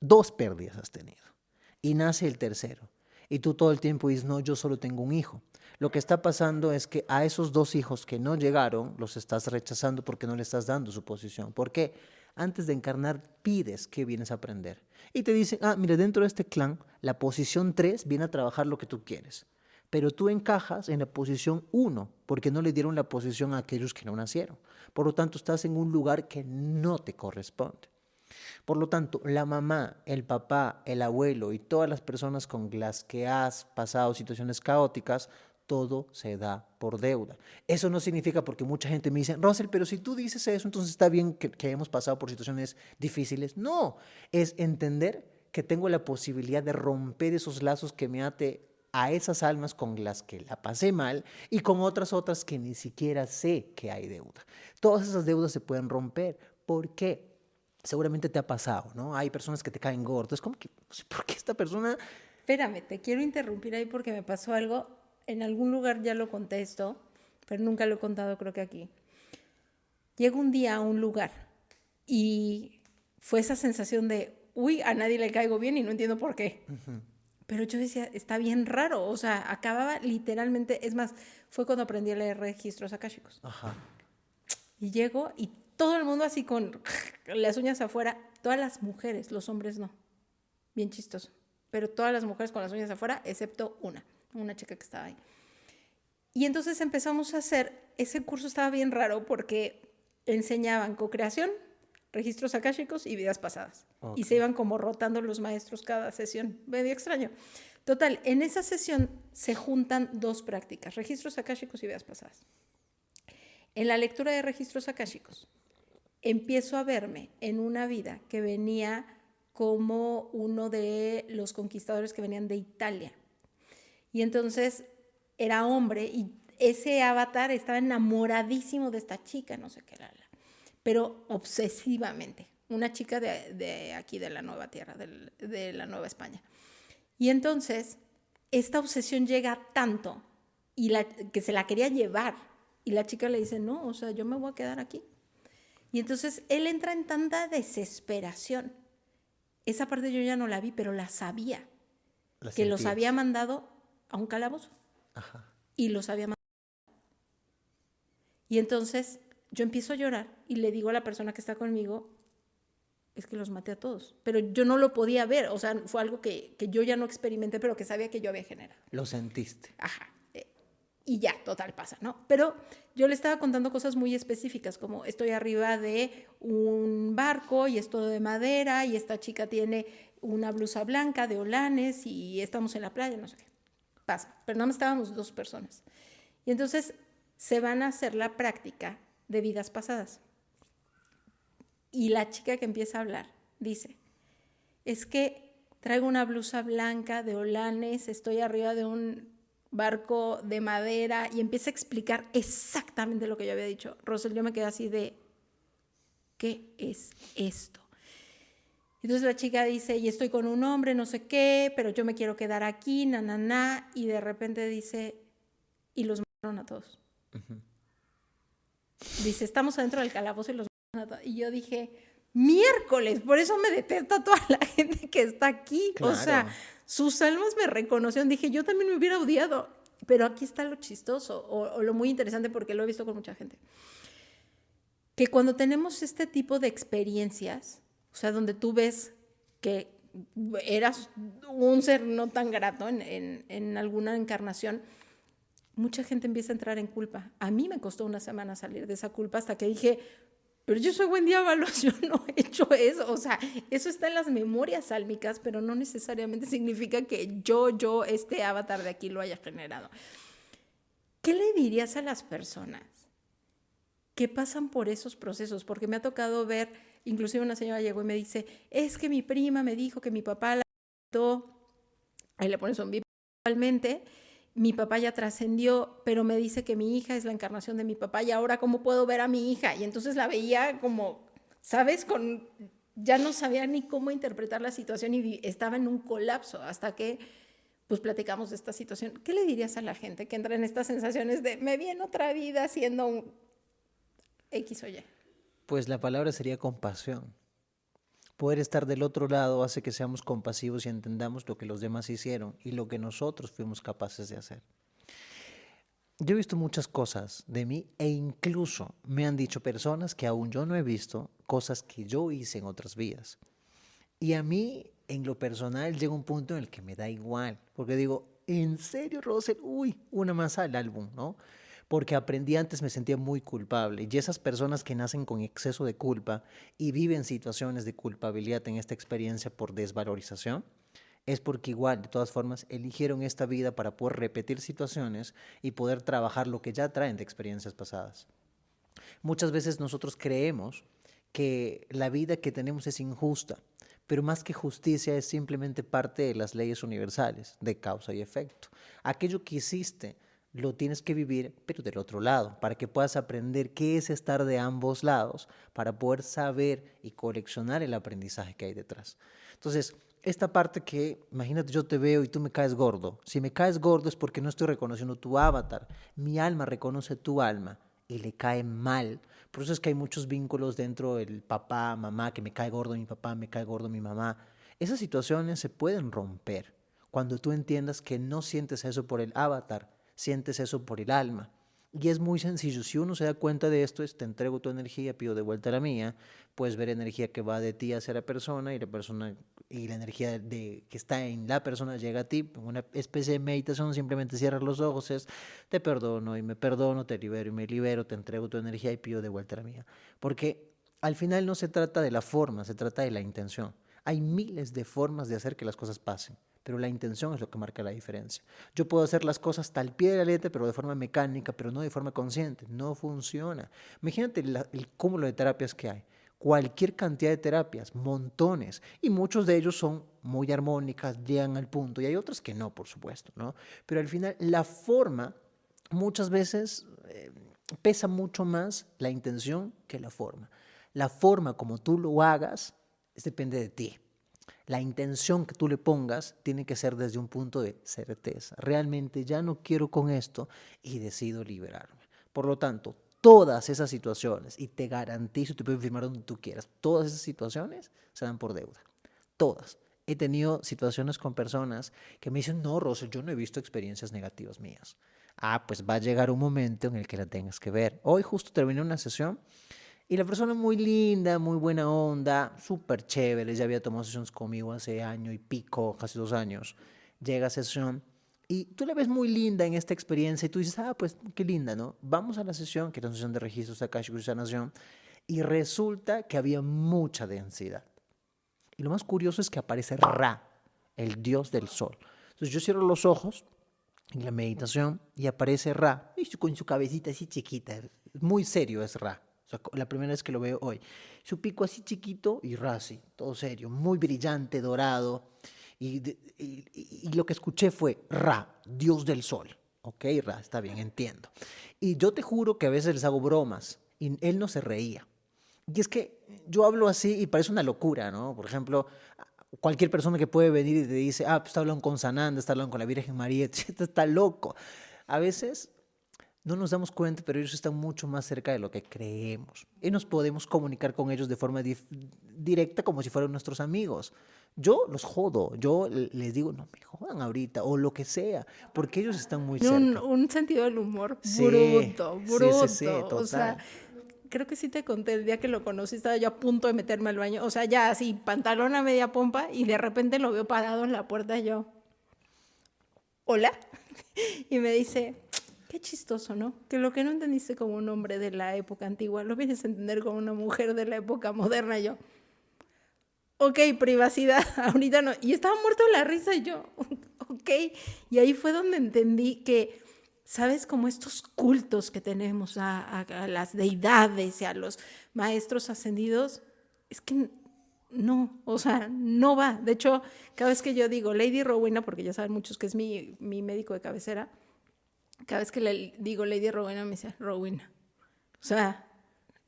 2 pérdidas has tenido, y nace el tercero, y tú todo el tiempo dices, no, yo solo tengo un hijo. Lo que está pasando es que a esos 2 hijos que no llegaron, los estás rechazando porque no le estás dando su posición. ¿Por qué? Antes de encarnar, pides que vienes a aprender. Y te dicen, mira, dentro de este clan, la posición 3 viene a trabajar lo que tú quieres. Pero tú encajas en la posición 1 porque no le dieron la posición a aquellos que no nacieron. Por lo tanto, estás en un lugar que no te corresponde. Por lo tanto, la mamá, el papá, el abuelo y todas las personas con las que has pasado situaciones caóticas, todo se da por deuda. Eso no significa, porque mucha gente me dice, Russell, pero si tú dices eso, entonces está bien que hemos pasado por situaciones difíciles. No, es entender que tengo la posibilidad de romper esos lazos que me ate a esas almas con las que la pasé mal y con otras que ni siquiera sé que hay deuda. Todas esas deudas se pueden romper. ¿Por qué? Seguramente te ha pasado, ¿no? Hay personas que te caen gordos. Es como que, no sé por qué esta persona... Espérame, te quiero interrumpir ahí porque me pasó algo. En algún lugar ya lo conté esto, pero nunca lo he contado, creo que aquí. Llego un día a un lugar y fue esa sensación de, uy, a nadie le caigo bien y no entiendo por qué. Pero yo decía, está bien raro. O sea, acababa literalmente, es más, fue cuando aprendí a leer registros akáshicos. Ajá. Y llego y todo el mundo así con las uñas afuera, todas las mujeres, los hombres no. Bien chistoso. Pero todas las mujeres con las uñas afuera, excepto una chica que estaba ahí. Y entonces empezamos a hacer, ese curso estaba bien raro porque enseñaban co-creación, registros akáshicos y vidas pasadas. Okay. Y se iban como rotando los maestros cada sesión. Medio extraño. Total, en esa sesión se juntan 2 prácticas, registros akáshicos y vidas pasadas. En la lectura de registros akáshicos, empiezo a verme en una vida que venía como uno de los conquistadores que venían de Italia. Y entonces era hombre y ese avatar estaba enamoradísimo de esta chica, no sé qué era, pero obsesivamente. Una chica de aquí, de la nueva tierra, de la Nueva España. Y entonces esta obsesión llega tanto y que se la quería llevar. Y la chica le dice, no, o sea, yo me voy a quedar aquí. Y entonces él entra en tanta desesperación. Esa parte yo ya no la vi, pero la sabía. Que los había mandado a un calabozo. Ajá. Y los había mandado. Y entonces yo empiezo a llorar y le digo a la persona que está conmigo, es que los maté a todos. Pero yo no lo podía ver. O sea, fue algo que yo ya no experimenté, pero que sabía que yo había generado. Lo sentiste. Ajá. Y ya, total, pasa, ¿no? Pero yo le estaba contando cosas muy específicas, como estoy arriba de un barco y es todo de madera y esta chica tiene una blusa blanca de holanes y estamos en la playa, no sé qué. Pasa, pero nada más estábamos 2 personas. Y entonces se van a hacer la práctica de vidas pasadas. Y la chica que empieza a hablar dice, es que traigo una blusa blanca de holanes, estoy arriba de un barco de madera y empieza a explicar exactamente lo que yo había dicho. Russell, yo me quedé así de, ¿qué es esto? Entonces la chica dice, y estoy con un hombre, no sé qué, pero yo me quiero quedar aquí, y de repente dice, y los mataron a todos. Uh-huh. Dice, estamos adentro del calabozo y los mataron a todos. Y yo dije, miércoles, por eso me detesta toda la gente que está aquí. Claro. O sea, sus almas me reconocieron. Dije, yo también me hubiera odiado. Pero aquí está lo chistoso o lo muy interesante, porque lo he visto con mucha gente. Que cuando tenemos este tipo de experiencias, o sea, donde tú ves que eras un ser no tan grato en alguna encarnación, mucha gente empieza a entrar en culpa. A mí me costó una semana salir de esa culpa hasta que dije, pero yo soy buen diávalos, yo no he hecho eso. O sea, eso está en las memorias sálmicas, pero no necesariamente significa que yo, este avatar de aquí lo haya generado. ¿Qué le dirías a las personas que pasan por esos procesos? Porque me ha tocado ver, inclusive una señora llegó y me dice, es que mi prima me dijo que mi papá la mató, ahí le pones un bip, actualmente, mi papá ya trascendió, pero me dice que mi hija es la encarnación de mi papá y ahora ¿cómo puedo ver a mi hija? Y entonces la veía como, ¿sabes? Ya no sabía ni cómo interpretar la situación y estaba en un colapso hasta que pues platicamos de esta situación. ¿Qué le dirías a la gente que entra en estas sensaciones de me vi en otra vida siendo un X o Y? Pues la palabra sería compasión. Poder estar del otro lado hace que seamos compasivos y entendamos lo que los demás hicieron y lo que nosotros fuimos capaces de hacer. Yo he visto muchas cosas de mí e incluso me han dicho personas que aún yo no he visto cosas que yo hice en otras vidas. Y a mí, en lo personal, llega un punto en el que me da igual, porque digo, ¿en serio, Russell? Uy, una más al álbum, ¿no? Porque aprendí antes, me sentía muy culpable. Y esas personas que nacen con exceso de culpa y viven situaciones de culpabilidad en esta experiencia por desvalorización, es porque igual, de todas formas, eligieron esta vida para poder repetir situaciones y poder trabajar lo que ya traen de experiencias pasadas. Muchas veces nosotros creemos que la vida que tenemos es injusta, pero más que justicia es simplemente parte de las leyes universales, de causa y efecto. Aquello que hiciste lo tienes que vivir, pero del otro lado, para que puedas aprender qué es estar de ambos lados, para poder saber y coleccionar el aprendizaje que hay detrás. Entonces, esta parte que, imagínate, yo te veo y tú me caes gordo. Si me caes gordo es porque no estoy reconociendo tu avatar. Mi alma reconoce tu alma y le cae mal. Por eso es que hay muchos vínculos dentro del papá, mamá, que me cae gordo mi papá, me cae gordo mi mamá. Esas situaciones se pueden romper cuando tú entiendas que no sientes eso por el avatar, sientes eso por el alma. Y es muy sencillo, si uno se da cuenta de esto, es te entrego tu energía, pido de vuelta la mía, puedes ver energía que va de ti hacia la persona y la energía que está en la persona llega a ti. Una especie de meditación, simplemente cierras los ojos, es te perdono y me perdono, te libero y me libero, te entrego tu energía y pido de vuelta la mía. Porque al final no se trata de la forma, se trata de la intención. Hay miles de formas de hacer que las cosas pasen, pero la intención es lo que marca la diferencia. Yo puedo hacer las cosas tal pie de la letra, pero de forma mecánica, pero no de forma consciente. No funciona. Imagínate el cúmulo de terapias que hay. Cualquier cantidad de terapias, montones, y muchos de ellos son muy armónicas, llegan al punto, y hay otras que no, por supuesto, ¿no? Pero al final la forma muchas veces pesa mucho más la intención que la forma. La forma como tú lo hagas depende de ti. La intención que tú le pongas tiene que ser desde un punto de certeza. Realmente ya no quiero con esto y decido liberarme. Por lo tanto, todas esas situaciones, y te garantizo, te puedo firmar donde tú quieras, todas esas situaciones se dan por deuda. Todas. He tenido situaciones con personas que me dicen, no, Rosa, yo no he visto experiencias negativas mías. Ah, pues va a llegar un momento en el que la tengas que ver. Hoy justo terminé una sesión y la persona muy linda, muy buena onda, súper chévere, ya había tomado sesiones conmigo hace año y pico, casi 2 años. Llega a sesión y tú la ves muy linda en esta experiencia y tú dices, ah, pues qué linda, ¿no? Vamos a la sesión, que era una sesión de registros akáshicos y sanación, y resulta que había mucha densidad. Y lo más curioso es que aparece Ra, el dios del sol. Entonces yo cierro los ojos en la meditación y aparece Ra, con su cabecita así chiquita, muy serio es Ra. O sea, la primera vez que lo veo hoy. Su pico así chiquito y Ra así, todo serio, muy brillante, dorado. Y lo que escuché fue Ra, dios del sol. Ok, Ra, está bien, entiendo. Y yo te juro que a veces les hago bromas y él no se reía. Y es que yo hablo así y parece una locura, ¿no? Por ejemplo, cualquier persona que puede venir y te dice, ah, pues está hablando con Sananda, está hablando con la Virgen María, está loco. A veces no nos damos cuenta, pero ellos están mucho más cerca de lo que creemos. Y nos podemos comunicar con ellos de forma directa como si fueran nuestros amigos. Yo los jodo, yo les digo, no me jodan ahorita, o lo que sea, porque ellos están muy cerca. Un sentido del humor Sí, bruto, sí, sí, sí, bruto. O sea, total. creo que sí te conté, el día que lo conocí estaba yo a punto de meterme al baño, o sea, ya así, pantalón a media pompa, y de repente lo veo parado en la puerta y yo, hola, y me dice, qué chistoso, ¿no? Que lo que no entendiste como un hombre de la época antigua, lo vienes a entender como una mujer de la época moderna. Y yo, ok, privacidad, ahorita no. Y estaba muerto de la risa y yo, ok. Y ahí fue donde entendí que, ¿sabes? Como estos cultos que tenemos a las deidades y a los maestros ascendidos, es que no, o sea, no va. De hecho, cada vez que yo digo Lady Rowena, porque ya saben muchos que es mi médico de cabecera, cada vez que le digo Lady Rowena me dice Rowena. O sea,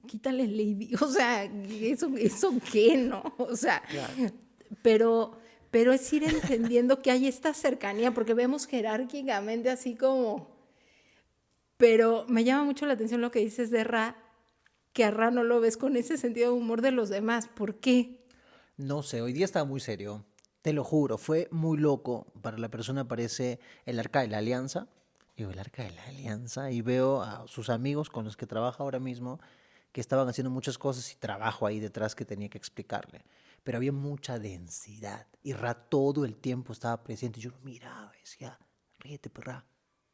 quítale Lady. O sea, ¿eso qué, no? O sea, Claro. pero es ir entendiendo que hay esta cercanía, porque vemos jerárquicamente así como... Pero me llama mucho la atención lo que dices de Ra, que a Ra no lo ves con ese sentido de humor de los demás. ¿Por qué? No sé, hoy día estaba muy serio. Te lo juro, fue muy loco. Para la persona aparece el Arca de la Alianza. Digo, el Arca de la Alianza. Y veo a sus amigos con los que trabaja ahora mismo que estaban haciendo muchas cosas y trabajo ahí detrás que tenía que explicarle. Pero había mucha densidad. Y Ra todo el tiempo estaba presente. Yo lo miraba y decía, ríete, pues, Ra.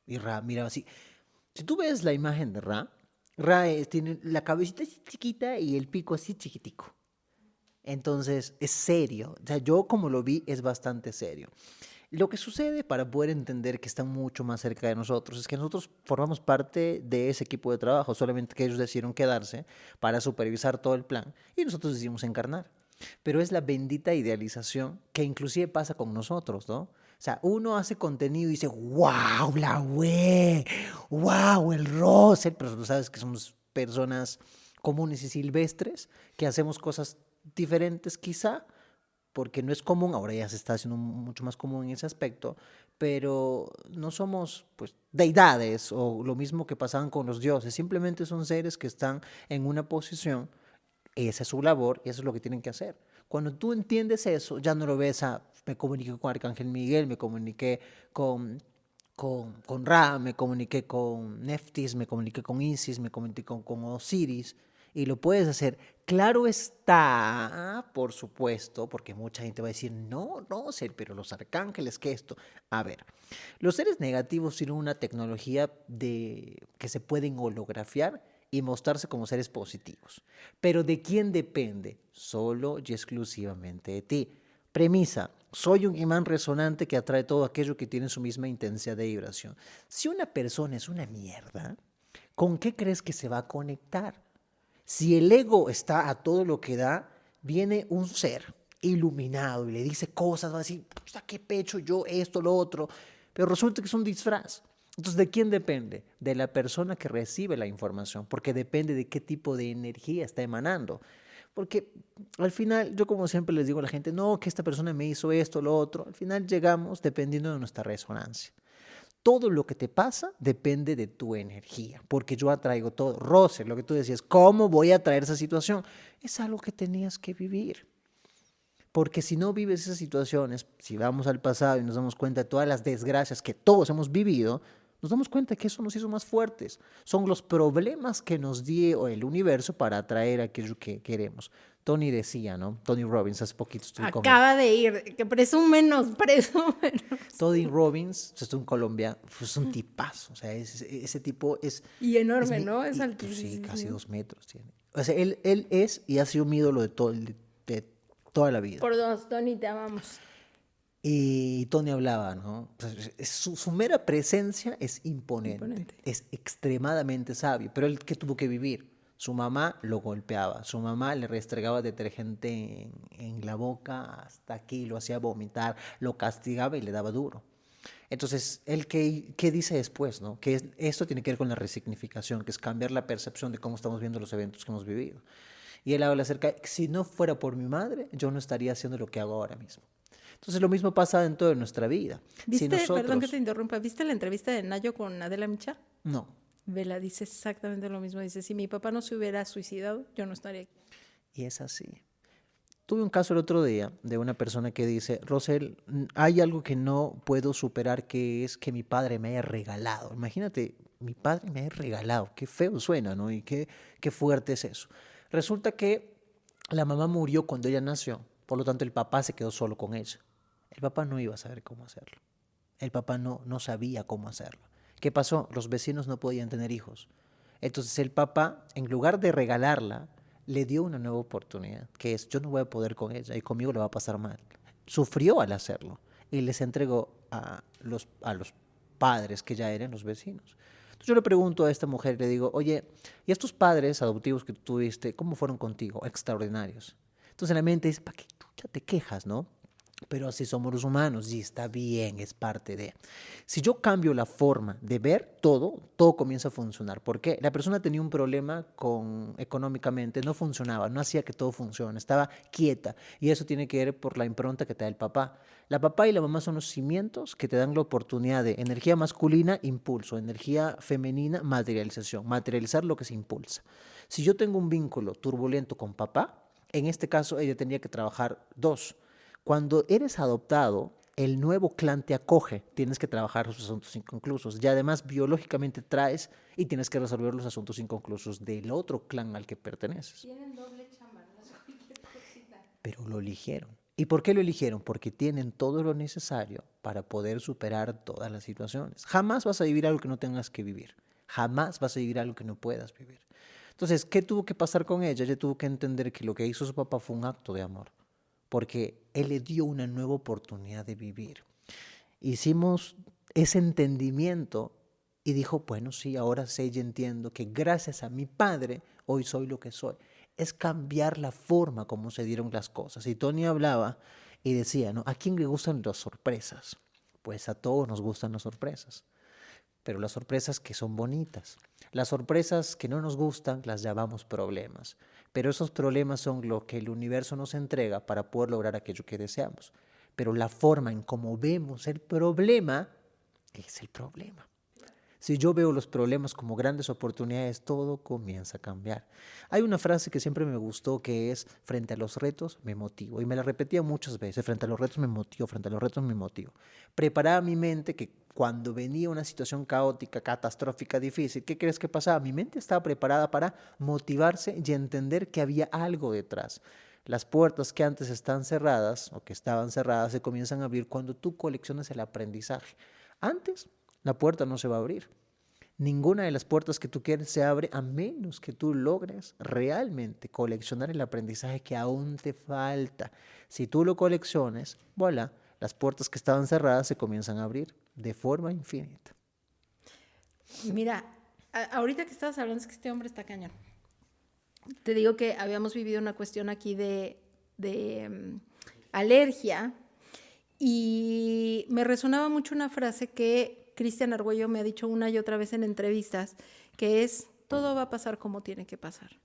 Y Ra miraba así. Si tú ves la imagen de Ra, tiene la cabecita así chiquita y el pico así chiquitico. Entonces, es serio. O sea, yo como lo vi, es bastante serio. Lo que sucede para poder entender que están mucho más cerca de nosotros es que nosotros formamos parte de ese equipo de trabajo, solamente que ellos decidieron quedarse para supervisar todo el plan y nosotros decidimos encarnar. Pero es la bendita idealización que inclusive pasa con nosotros, ¿no? O sea, uno hace contenido y dice, wow, la wea, wow, el Russell, pero tú sabes que somos personas comunes y silvestres, que hacemos cosas diferentes quizá, porque no es común, ahora ya se está haciendo mucho más común en ese aspecto, pero no somos pues deidades o lo mismo que pasaban con los dioses, simplemente son seres que están en una posición, esa es su labor y eso es lo que tienen que hacer. Cuando tú entiendes eso, ya no lo ves a, me comuniqué con Arcángel Miguel, me comuniqué con Ra, me comuniqué con Neftis, me comuniqué con Isis, me comuniqué con Osiris, y lo puedes hacer. Claro está, por supuesto, porque mucha gente va a decir, no, no, pero los arcángeles, ¿qué esto? A ver, los seres negativos tienen una tecnología que se pueden holografiar y mostrarse como seres positivos. Pero ¿de quién depende? Solo y exclusivamente de ti. Premisa, soy un imán resonante que atrae todo aquello que tiene su misma intensidad de vibración. Si una persona es una mierda, ¿con qué crees que se va a conectar? Si el ego está a todo lo que da, viene un ser iluminado y le dice cosas, va a decir, qué pecho yo, esto, lo otro, pero resulta que es un disfraz. Entonces, ¿de quién depende? De la persona que recibe la información, porque depende de qué tipo de energía está emanando. Porque al final, yo como siempre les digo a la gente, no, que esta persona me hizo esto, lo otro, al final llegamos dependiendo de nuestra resonancia. Todo lo que te pasa depende de tu energía, porque yo atraigo todo. Rose, lo que tú decías, ¿cómo voy a atraer esa situación? Es algo que tenías que vivir. Porque si no vives esas situaciones, si vamos al pasado y nos damos cuenta de todas las desgracias que todos hemos vivido, nos damos cuenta que eso nos hizo más fuertes. Son los problemas que nos dio el universo para atraer aquello que queremos. Tony decía, ¿no? Tony Robbins, hace poquito estuve con él. Acaba de ir, que presúmenos. Tony Robbins, es un colombiano, es un tipazo. O sea, ese tipo es... Y enorme, es ¿no? Es sí, altísimo. casi 2 metros tiene. O sea, él es y ha sido mi ídolo de toda la vida. Por dos, Tony, te amamos. Y Tony hablaba, ¿no? Pues, su mera presencia es imponente, es extremadamente sabio, pero él que tuvo que vivir. Su mamá lo golpeaba, su mamá le restregaba detergente en la boca hasta aquí, lo hacía vomitar, lo castigaba y le daba duro. Entonces, él qué dice después, ¿no? Esto tiene que ver con la resignificación, que es cambiar la percepción de cómo estamos viendo los eventos que hemos vivido. Y él habla acerca de, si no fuera por mi madre, yo no estaría haciendo lo que hago ahora mismo. Entonces lo mismo pasa dentro de nuestra vida. ¿Viste, si nosotros... perdón que te interrumpa, ¿viste la entrevista de Nayo con Adela Micha? No. Vela dice exactamente lo mismo. Dice, si mi papá no se hubiera suicidado, yo no estaría aquí. Y es así. Tuve un caso el otro día de una persona que dice, Rosel, hay algo que no puedo superar, que es que mi padre me haya regalado. Imagínate mi padre me ha regalado, qué feo suena, ¿no? Y qué fuerte es eso. Resulta que la mamá murió cuando ella nació, por lo tanto el papá se quedó solo con ella. El papá no iba a saber cómo hacerlo. El papá no sabía cómo hacerlo. ¿Qué pasó? Los vecinos no podían tener hijos. Entonces el papá, en lugar de regalarla, le dio una nueva oportunidad, que es, yo no voy a poder con ella y conmigo le va a pasar mal. Sufrió al hacerlo y les entregó a los padres que ya eran los vecinos. Entonces yo le pregunto a esta mujer, le digo, oye, ¿y estos padres adoptivos que tú tuviste, cómo fueron contigo? Extraordinarios. Entonces en la mente dice, ¿para qué tú ya te quejas, no? Pero así somos los humanos y está bien, es parte de. Si yo cambio la forma de ver todo, todo comienza a funcionar. ¿Por qué? La persona tenía un problema económicamente, no funcionaba, no hacía que todo funcione, estaba quieta. Y eso tiene que ver por la impronta que te da el papá. La papá y la mamá son los cimientos que te dan la oportunidad de energía masculina, impulso, energía femenina, materialización, materializar lo que se impulsa. Si yo tengo un vínculo turbulento con papá, en este caso ella tendría que trabajar dos. Cuando eres adoptado, el nuevo clan te acoge, tienes que trabajar los asuntos inconclusos y además biológicamente traes y tienes que resolver los asuntos inconclusos del otro clan al que perteneces. Tienen doble chamba, no es cualquier cosita. Pero lo eligieron. ¿Y por qué lo eligieron? Porque tienen todo lo necesario para poder superar todas las situaciones. Jamás vas a vivir algo que no tengas que vivir. Jamás vas a vivir algo que no puedas vivir. Entonces, ¿qué tuvo que pasar con ella? Ella tuvo que entender que lo que hizo su papá fue un acto de amor, porque él le dio una nueva oportunidad de vivir. Hicimos ese entendimiento y dijo, bueno, sí, ahora sé y entiendo que gracias a mi padre hoy soy lo que soy. Es cambiar la forma como se dieron las cosas. Y Tony hablaba y decía, ¿no? ¿A quién le gustan las sorpresas? Pues a todos nos gustan las sorpresas, pero las sorpresas que son bonitas. Las sorpresas que no nos gustan las llamamos problemas, pero esos problemas son lo que el universo nos entrega para poder lograr aquello que deseamos. Pero la forma en cómo vemos el problema es el problema. Si yo veo los problemas como grandes oportunidades, todo comienza a cambiar. Hay una frase que siempre me gustó que es, frente a los retos me motivo. Y me la repetía muchas veces, frente a los retos me motivo, frente a los retos me motivo. Preparaba mi mente que cuando venía una situación caótica, catastrófica, difícil, ¿qué crees que pasaba? Mi mente estaba preparada para motivarse y entender que había algo detrás. Las puertas que antes están cerradas o que estaban cerradas se comienzan a abrir cuando tú coleccionas el aprendizaje. Antes, la puerta no se va a abrir. Ninguna de las puertas que tú quieres se abre a menos que tú logres realmente coleccionar el aprendizaje que aún te falta. Si tú lo colecciones, voilà, las puertas que estaban cerradas se comienzan a abrir de forma infinita. Mira, ahorita que estabas hablando es que este hombre está cañón. Te digo que habíamos vivido una cuestión aquí de alergia y me resonaba mucho una frase que Cristian Argüello me ha dicho una y otra vez en entrevistas, que es, todo va a pasar como tiene que pasar.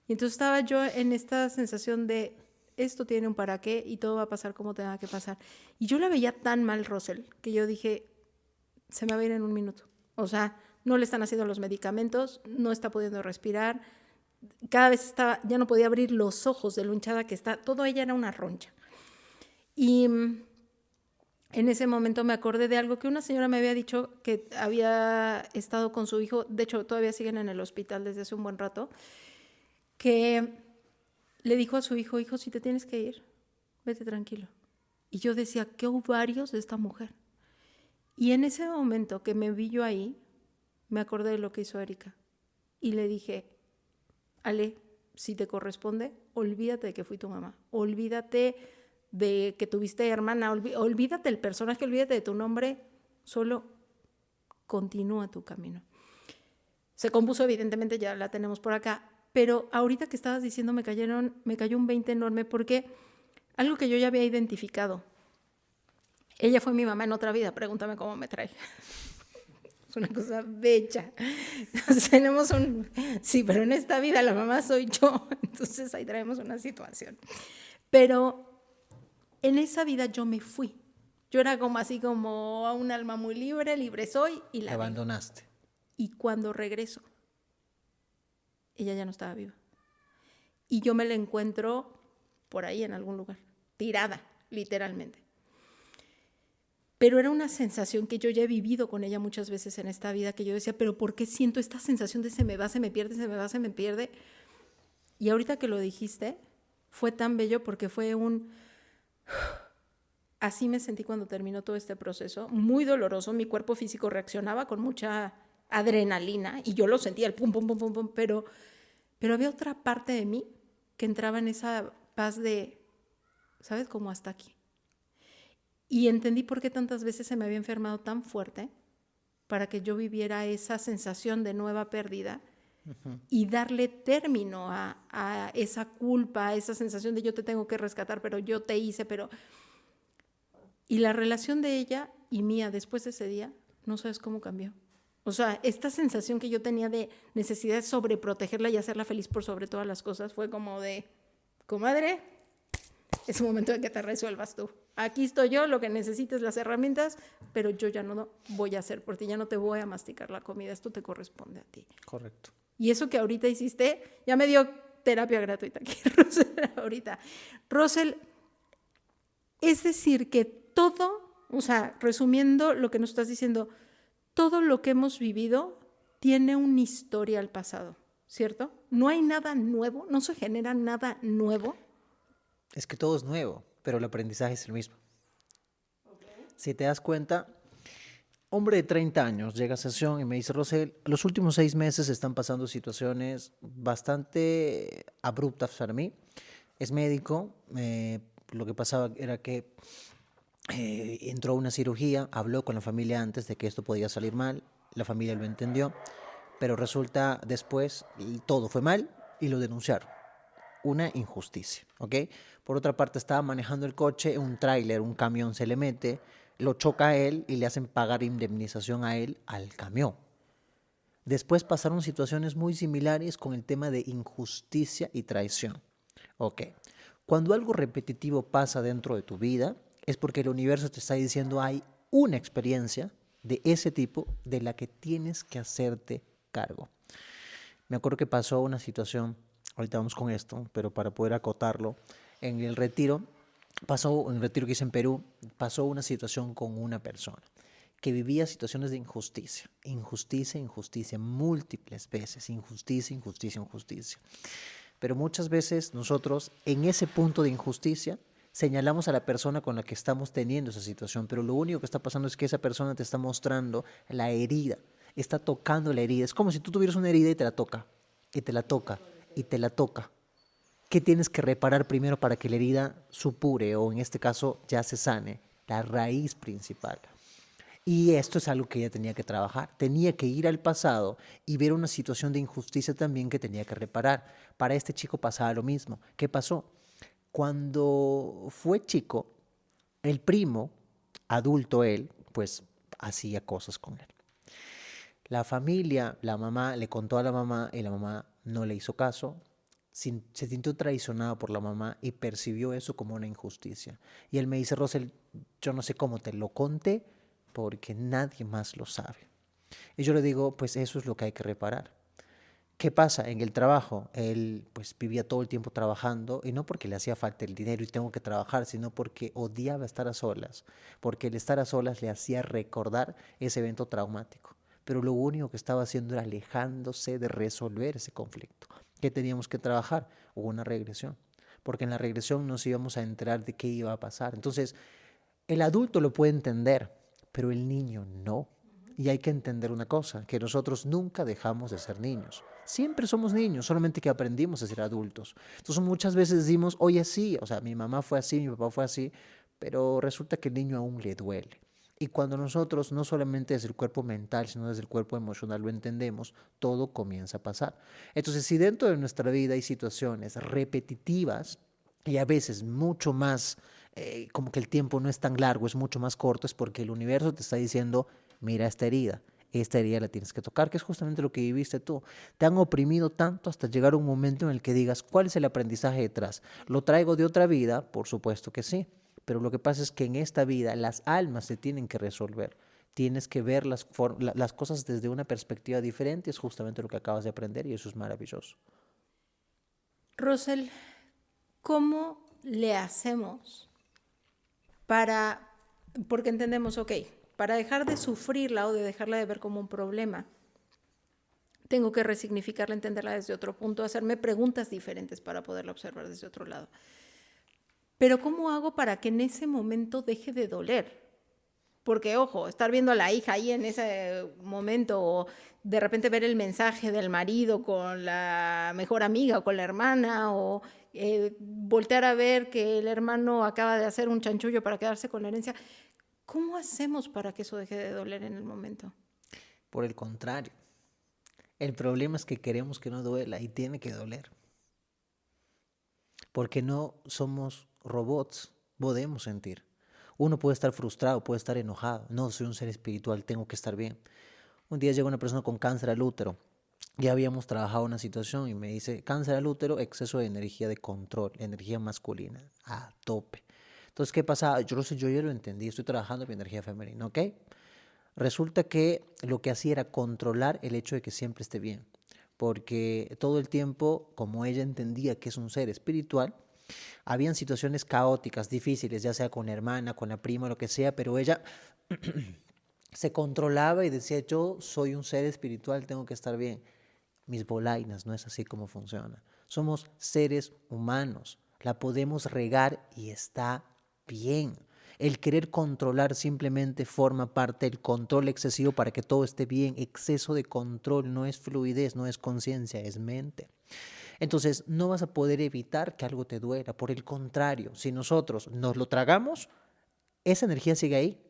Y entonces estaba yo en esta sensación de, esto tiene un para qué y todo va a pasar como tenga que pasar. Y yo la veía tan mal, Rosel, que yo dije, se me va a ir en un minuto. O sea, no le están haciendo los medicamentos, no está pudiendo respirar, cada vez estaba, ya no podía abrir los ojos de lo hinchada que está, todo ella era una roncha. Y en ese momento me acordé de algo que una señora me había dicho que había estado con su hijo, de hecho todavía siguen en el hospital desde hace un buen rato, que le dijo a su hijo, hijo, si te tienes que ir, vete tranquilo. Y yo decía, qué ovarios de esta mujer. Y en ese momento que me vi yo ahí, me acordé de lo que hizo Erika. Y le dije, Ale, si te corresponde, olvídate de que fui tu mamá. Olvídate de que tuviste hermana. Olvídate del personaje, olvídate de tu nombre. Solo continúa tu camino. Se compuso, evidentemente, ya la tenemos por acá. Pero ahorita que estabas diciendo me cayó un 20 enorme porque algo que yo ya había identificado. Ella fue mi mamá en otra vida, pregúntame cómo me trae. Es una cosa bella. Entonces, tenemos sí, pero en esta vida la mamá soy yo, entonces ahí traemos una situación. Pero en esa vida yo me fui. Yo era como así como un alma muy libre, libre soy y la abandonaste. Vengo. Y cuando regreso, ella ya no estaba viva. Y yo me la encuentro por ahí en algún lugar, tirada, literalmente. pero era una sensación que yo ya he vivido con ella muchas veces en esta vida, que yo decía, pero ¿por qué siento esta sensación de se me va, se me pierde, se me va, se me pierde? Y ahorita que lo dijiste, fue tan bello porque fue un... Así me sentí cuando terminó todo este proceso, muy doloroso, mi cuerpo físico reaccionaba con mucha adrenalina y yo lo sentía, el pum, pum, pum, pum, pum, pero había otra parte de mí que entraba en esa paz de, ¿sabes? Como hasta aquí. Y entendí por qué tantas veces se me había enfermado tan fuerte para que yo viviera esa sensación de nueva pérdida y darle término a esa culpa, a esa sensación de yo te tengo que rescatar, pero yo te hice, pero... Y la relación de ella y mía después de ese día, no sabes cómo cambió. O sea, esta sensación que yo tenía de necesidad de sobreprotegerla y hacerla feliz por sobre todas las cosas fue como de, comadre, es un momento de que te resuelvas tú. Aquí estoy yo, lo que necesites, las herramientas, pero yo ya no voy a hacer por ti, ya no te voy a masticar la comida, esto te corresponde a ti. Correcto. Y eso que ahorita hiciste, ya me dio terapia gratuita aquí, Rosel, ahorita. Rosel, es decir, que todo, o sea, resumiendo lo que nos estás diciendo, todo lo que hemos vivido tiene una historia al pasado, ¿cierto? No hay nada nuevo, no se genera nada nuevo. Es que todo es nuevo, pero el aprendizaje es el mismo. Si te das cuenta, hombre de 30 años llega a sesión y me dice, Rosel, los últimos 6 meses están pasando situaciones bastante abruptas para mí. Es médico, lo que pasaba era que entró a una cirugía, habló con la familia antes de que esto podía salir mal, la familia lo entendió, pero resulta después todo fue mal y lo denunciaron. Una injusticia, ¿ok? Por otra parte, estaba manejando el coche, un tráiler, un camión se le mete, lo choca a él y le hacen pagar indemnización a él, al camión. Después pasaron situaciones muy similares con el tema de injusticia y traición. Ok, cuando algo repetitivo pasa dentro de tu vida, es porque el universo te está diciendo hay una experiencia de ese tipo de la que tienes que hacerte cargo. Me acuerdo que pasó una situación, ahorita vamos con esto, pero para poder acotarlo, en el retiro que hice en Perú, pasó una situación con una persona que vivía situaciones de injusticia, múltiples veces, injusticia. Pero muchas veces nosotros en ese punto de injusticia señalamos a la persona con la que estamos teniendo esa situación, pero lo único que está pasando es que esa persona te está mostrando la herida, está tocando la herida. Es como si tú tuvieras una herida y te la toca, y te la toca, y te la toca. ¿Qué tienes que reparar primero para que la herida supure o en este caso ya se sane? La raíz principal. Y esto es algo que ella tenía que trabajar. Tenía que ir al pasado y ver una situación de injusticia también que tenía que reparar. Para este chico pasaba lo mismo. ¿Qué pasó? Cuando fue chico, el primo, adulto él, pues hacía cosas con él. La familia, la mamá, le contó a la mamá y la mamá no le hizo caso. Se sintió traicionada por la mamá y percibió eso como una injusticia. Y él me dice, Rosel, yo no sé cómo te lo conté porque nadie más lo sabe. Y yo le digo, pues eso es lo que hay que reparar. ¿Qué pasa? En el trabajo, él pues vivía todo el tiempo trabajando y no porque le hacía falta el dinero y tengo que trabajar, sino porque odiaba estar a solas, porque el estar a solas le hacía recordar ese evento traumático. Pero lo único que estaba haciendo era alejándose de resolver ese conflicto. ¿Qué teníamos que trabajar? Hubo una regresión, porque en la regresión nos íbamos a enterar de qué iba a pasar. Entonces, el adulto lo puede entender, pero el niño no. Y hay que entender una cosa, que nosotros nunca dejamos de ser niños. Siempre somos niños, solamente que aprendimos a ser adultos. Entonces muchas veces decimos, oye, sí, o sea, mi mamá fue así, mi papá fue así, pero resulta que el niño aún le duele. Y cuando nosotros, no solamente desde el cuerpo mental, sino desde el cuerpo emocional lo entendemos, todo comienza a pasar. Entonces, si dentro de nuestra vida hay situaciones repetitivas y a veces mucho más, como que el tiempo no es tan largo, es mucho más corto, es porque el universo te está diciendo, mira esta herida la tienes que tocar, que es justamente lo que viviste tú. Te han oprimido tanto hasta llegar a un momento en el que digas, ¿cuál es el aprendizaje detrás? ¿Lo traigo de otra vida? Por supuesto que sí, pero lo que pasa es que en esta vida las almas se tienen que resolver. Tienes que ver las cosas desde una perspectiva diferente, es justamente lo que acabas de aprender y eso es maravilloso. Rosel, ¿cómo le hacemos para porque entendemos, ok, para dejar de sufrirla o de dejarla de ver como un problema, tengo que resignificarla, entenderla desde otro punto, hacerme preguntas diferentes para poderla observar desde otro lado. Pero ¿cómo hago para que en ese momento deje de doler? Porque, ojo, estar viendo a la hija ahí en ese momento o de repente ver el mensaje del marido con la mejor amiga o con la hermana o voltear a ver que el hermano acaba de hacer un chanchullo para quedarse con la herencia. ¿Cómo hacemos para que eso deje de doler en el momento? Por el contrario, el problema es que queremos que no duela y tiene que doler. Porque no somos robots, podemos sentir. Uno puede estar frustrado, puede estar enojado. No, soy un ser espiritual, tengo que estar bien. Un día llega una persona con cáncer al útero. Ya habíamos trabajado una situación y me dice, cáncer al útero, exceso de energía de control, energía masculina, a tope. Entonces, ¿qué pasa? Yo ya lo entendí, estoy trabajando mi energía femenina, ¿ok? Resulta que lo que hacía era controlar el hecho de que siempre esté bien. Porque todo el tiempo, como ella entendía que es un ser espiritual, habían situaciones caóticas, difíciles, ya sea con la hermana, con la prima, lo que sea, pero ella se controlaba y decía, yo soy un ser espiritual, tengo que estar bien. Mis bolainas, no es así como funciona. Somos seres humanos, la podemos regar y está bien. El querer controlar simplemente forma parte del control excesivo para que todo esté bien. Exceso de control no es fluidez, no es conciencia, es mente. Entonces, no vas a poder evitar que algo te duela. Por el contrario, si nosotros nos lo tragamos, esa energía sigue ahí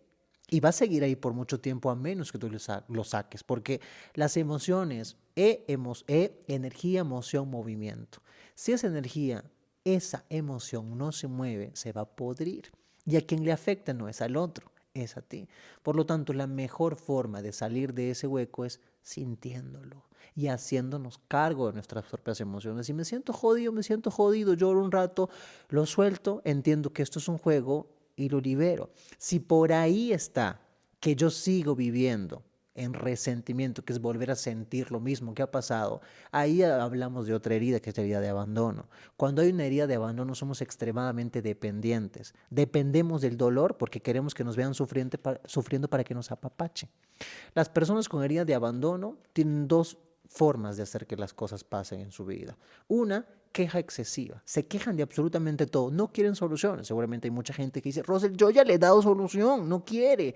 y va a seguir ahí por mucho tiempo a menos que tú lo saques, porque las emociones, energía, emoción, movimiento. Si esa energía, esa emoción no se mueve, se va a podrir. Y a quien le afecta no es al otro, es a ti. Por lo tanto, la mejor forma de salir de ese hueco es sintiéndolo y haciéndonos cargo de nuestras propias emociones. Si me siento jodido, lloro un rato, lo suelto, entiendo que esto es un juego y lo libero. Si por ahí está que yo sigo viviendo en resentimiento, que es volver a sentir lo mismo que ha pasado, ahí hablamos de otra herida, que es la herida de abandono. Cuando hay una herida de abandono somos extremadamente dependientes. Dependemos del dolor porque queremos que nos vean sufriendo para que nos apapachen. Las personas con herida de abandono tienen dos formas de hacer que las cosas pasen en su vida. Una, queja excesiva. Se quejan de absolutamente todo. No quieren soluciones. Seguramente hay mucha gente que dice, Rosel, yo ya le he dado solución. No quiere.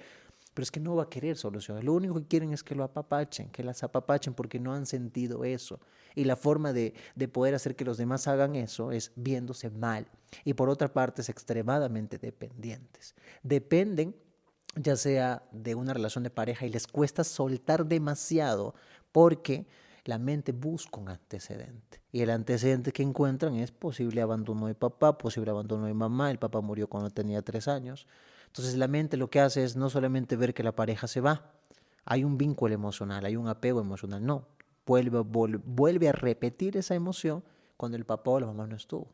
Pero es que no va a querer soluciones. Lo único que quieren es que lo apapachen, que las apapachen porque no han sentido eso. Y la forma de poder hacer que los demás hagan eso es viéndose mal. Y por otra parte, es extremadamente dependientes. Dependen ya sea de una relación de pareja y les cuesta soltar demasiado porque la mente busca un antecedente. Y el antecedente que encuentran es posible abandono de papá, posible abandono de mamá. El papá murió cuando tenía 3 años. Entonces la mente lo que hace es no solamente ver que la pareja se va, hay un vínculo emocional, hay un apego emocional. No, vuelve a repetir esa emoción cuando el papá o la mamá no estuvo.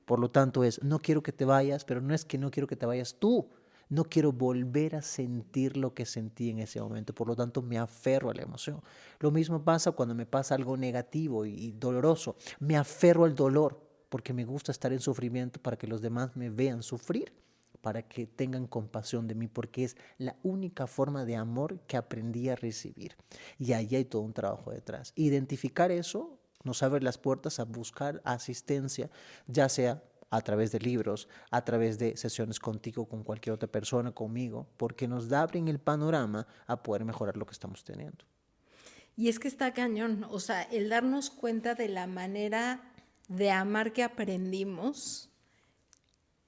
Por lo tanto no quiero que te vayas, pero no es que no quiero que te vayas tú. No quiero volver a sentir lo que sentí en ese momento, por lo tanto me aferro a la emoción. Lo mismo pasa cuando me pasa algo negativo y doloroso. Me aferro al dolor porque me gusta estar en sufrimiento para que los demás me vean sufrir, para que tengan compasión de mí, porque es la única forma de amor que aprendí a recibir. Y ahí hay todo un trabajo detrás. Identificar eso nos abre las puertas a buscar asistencia, ya sea a través de libros, a través de sesiones contigo, con cualquier otra persona, conmigo, porque nos abren el panorama a poder mejorar lo que estamos teniendo. Y es que está cañón, o sea, el darnos cuenta de la manera de amar que aprendimos.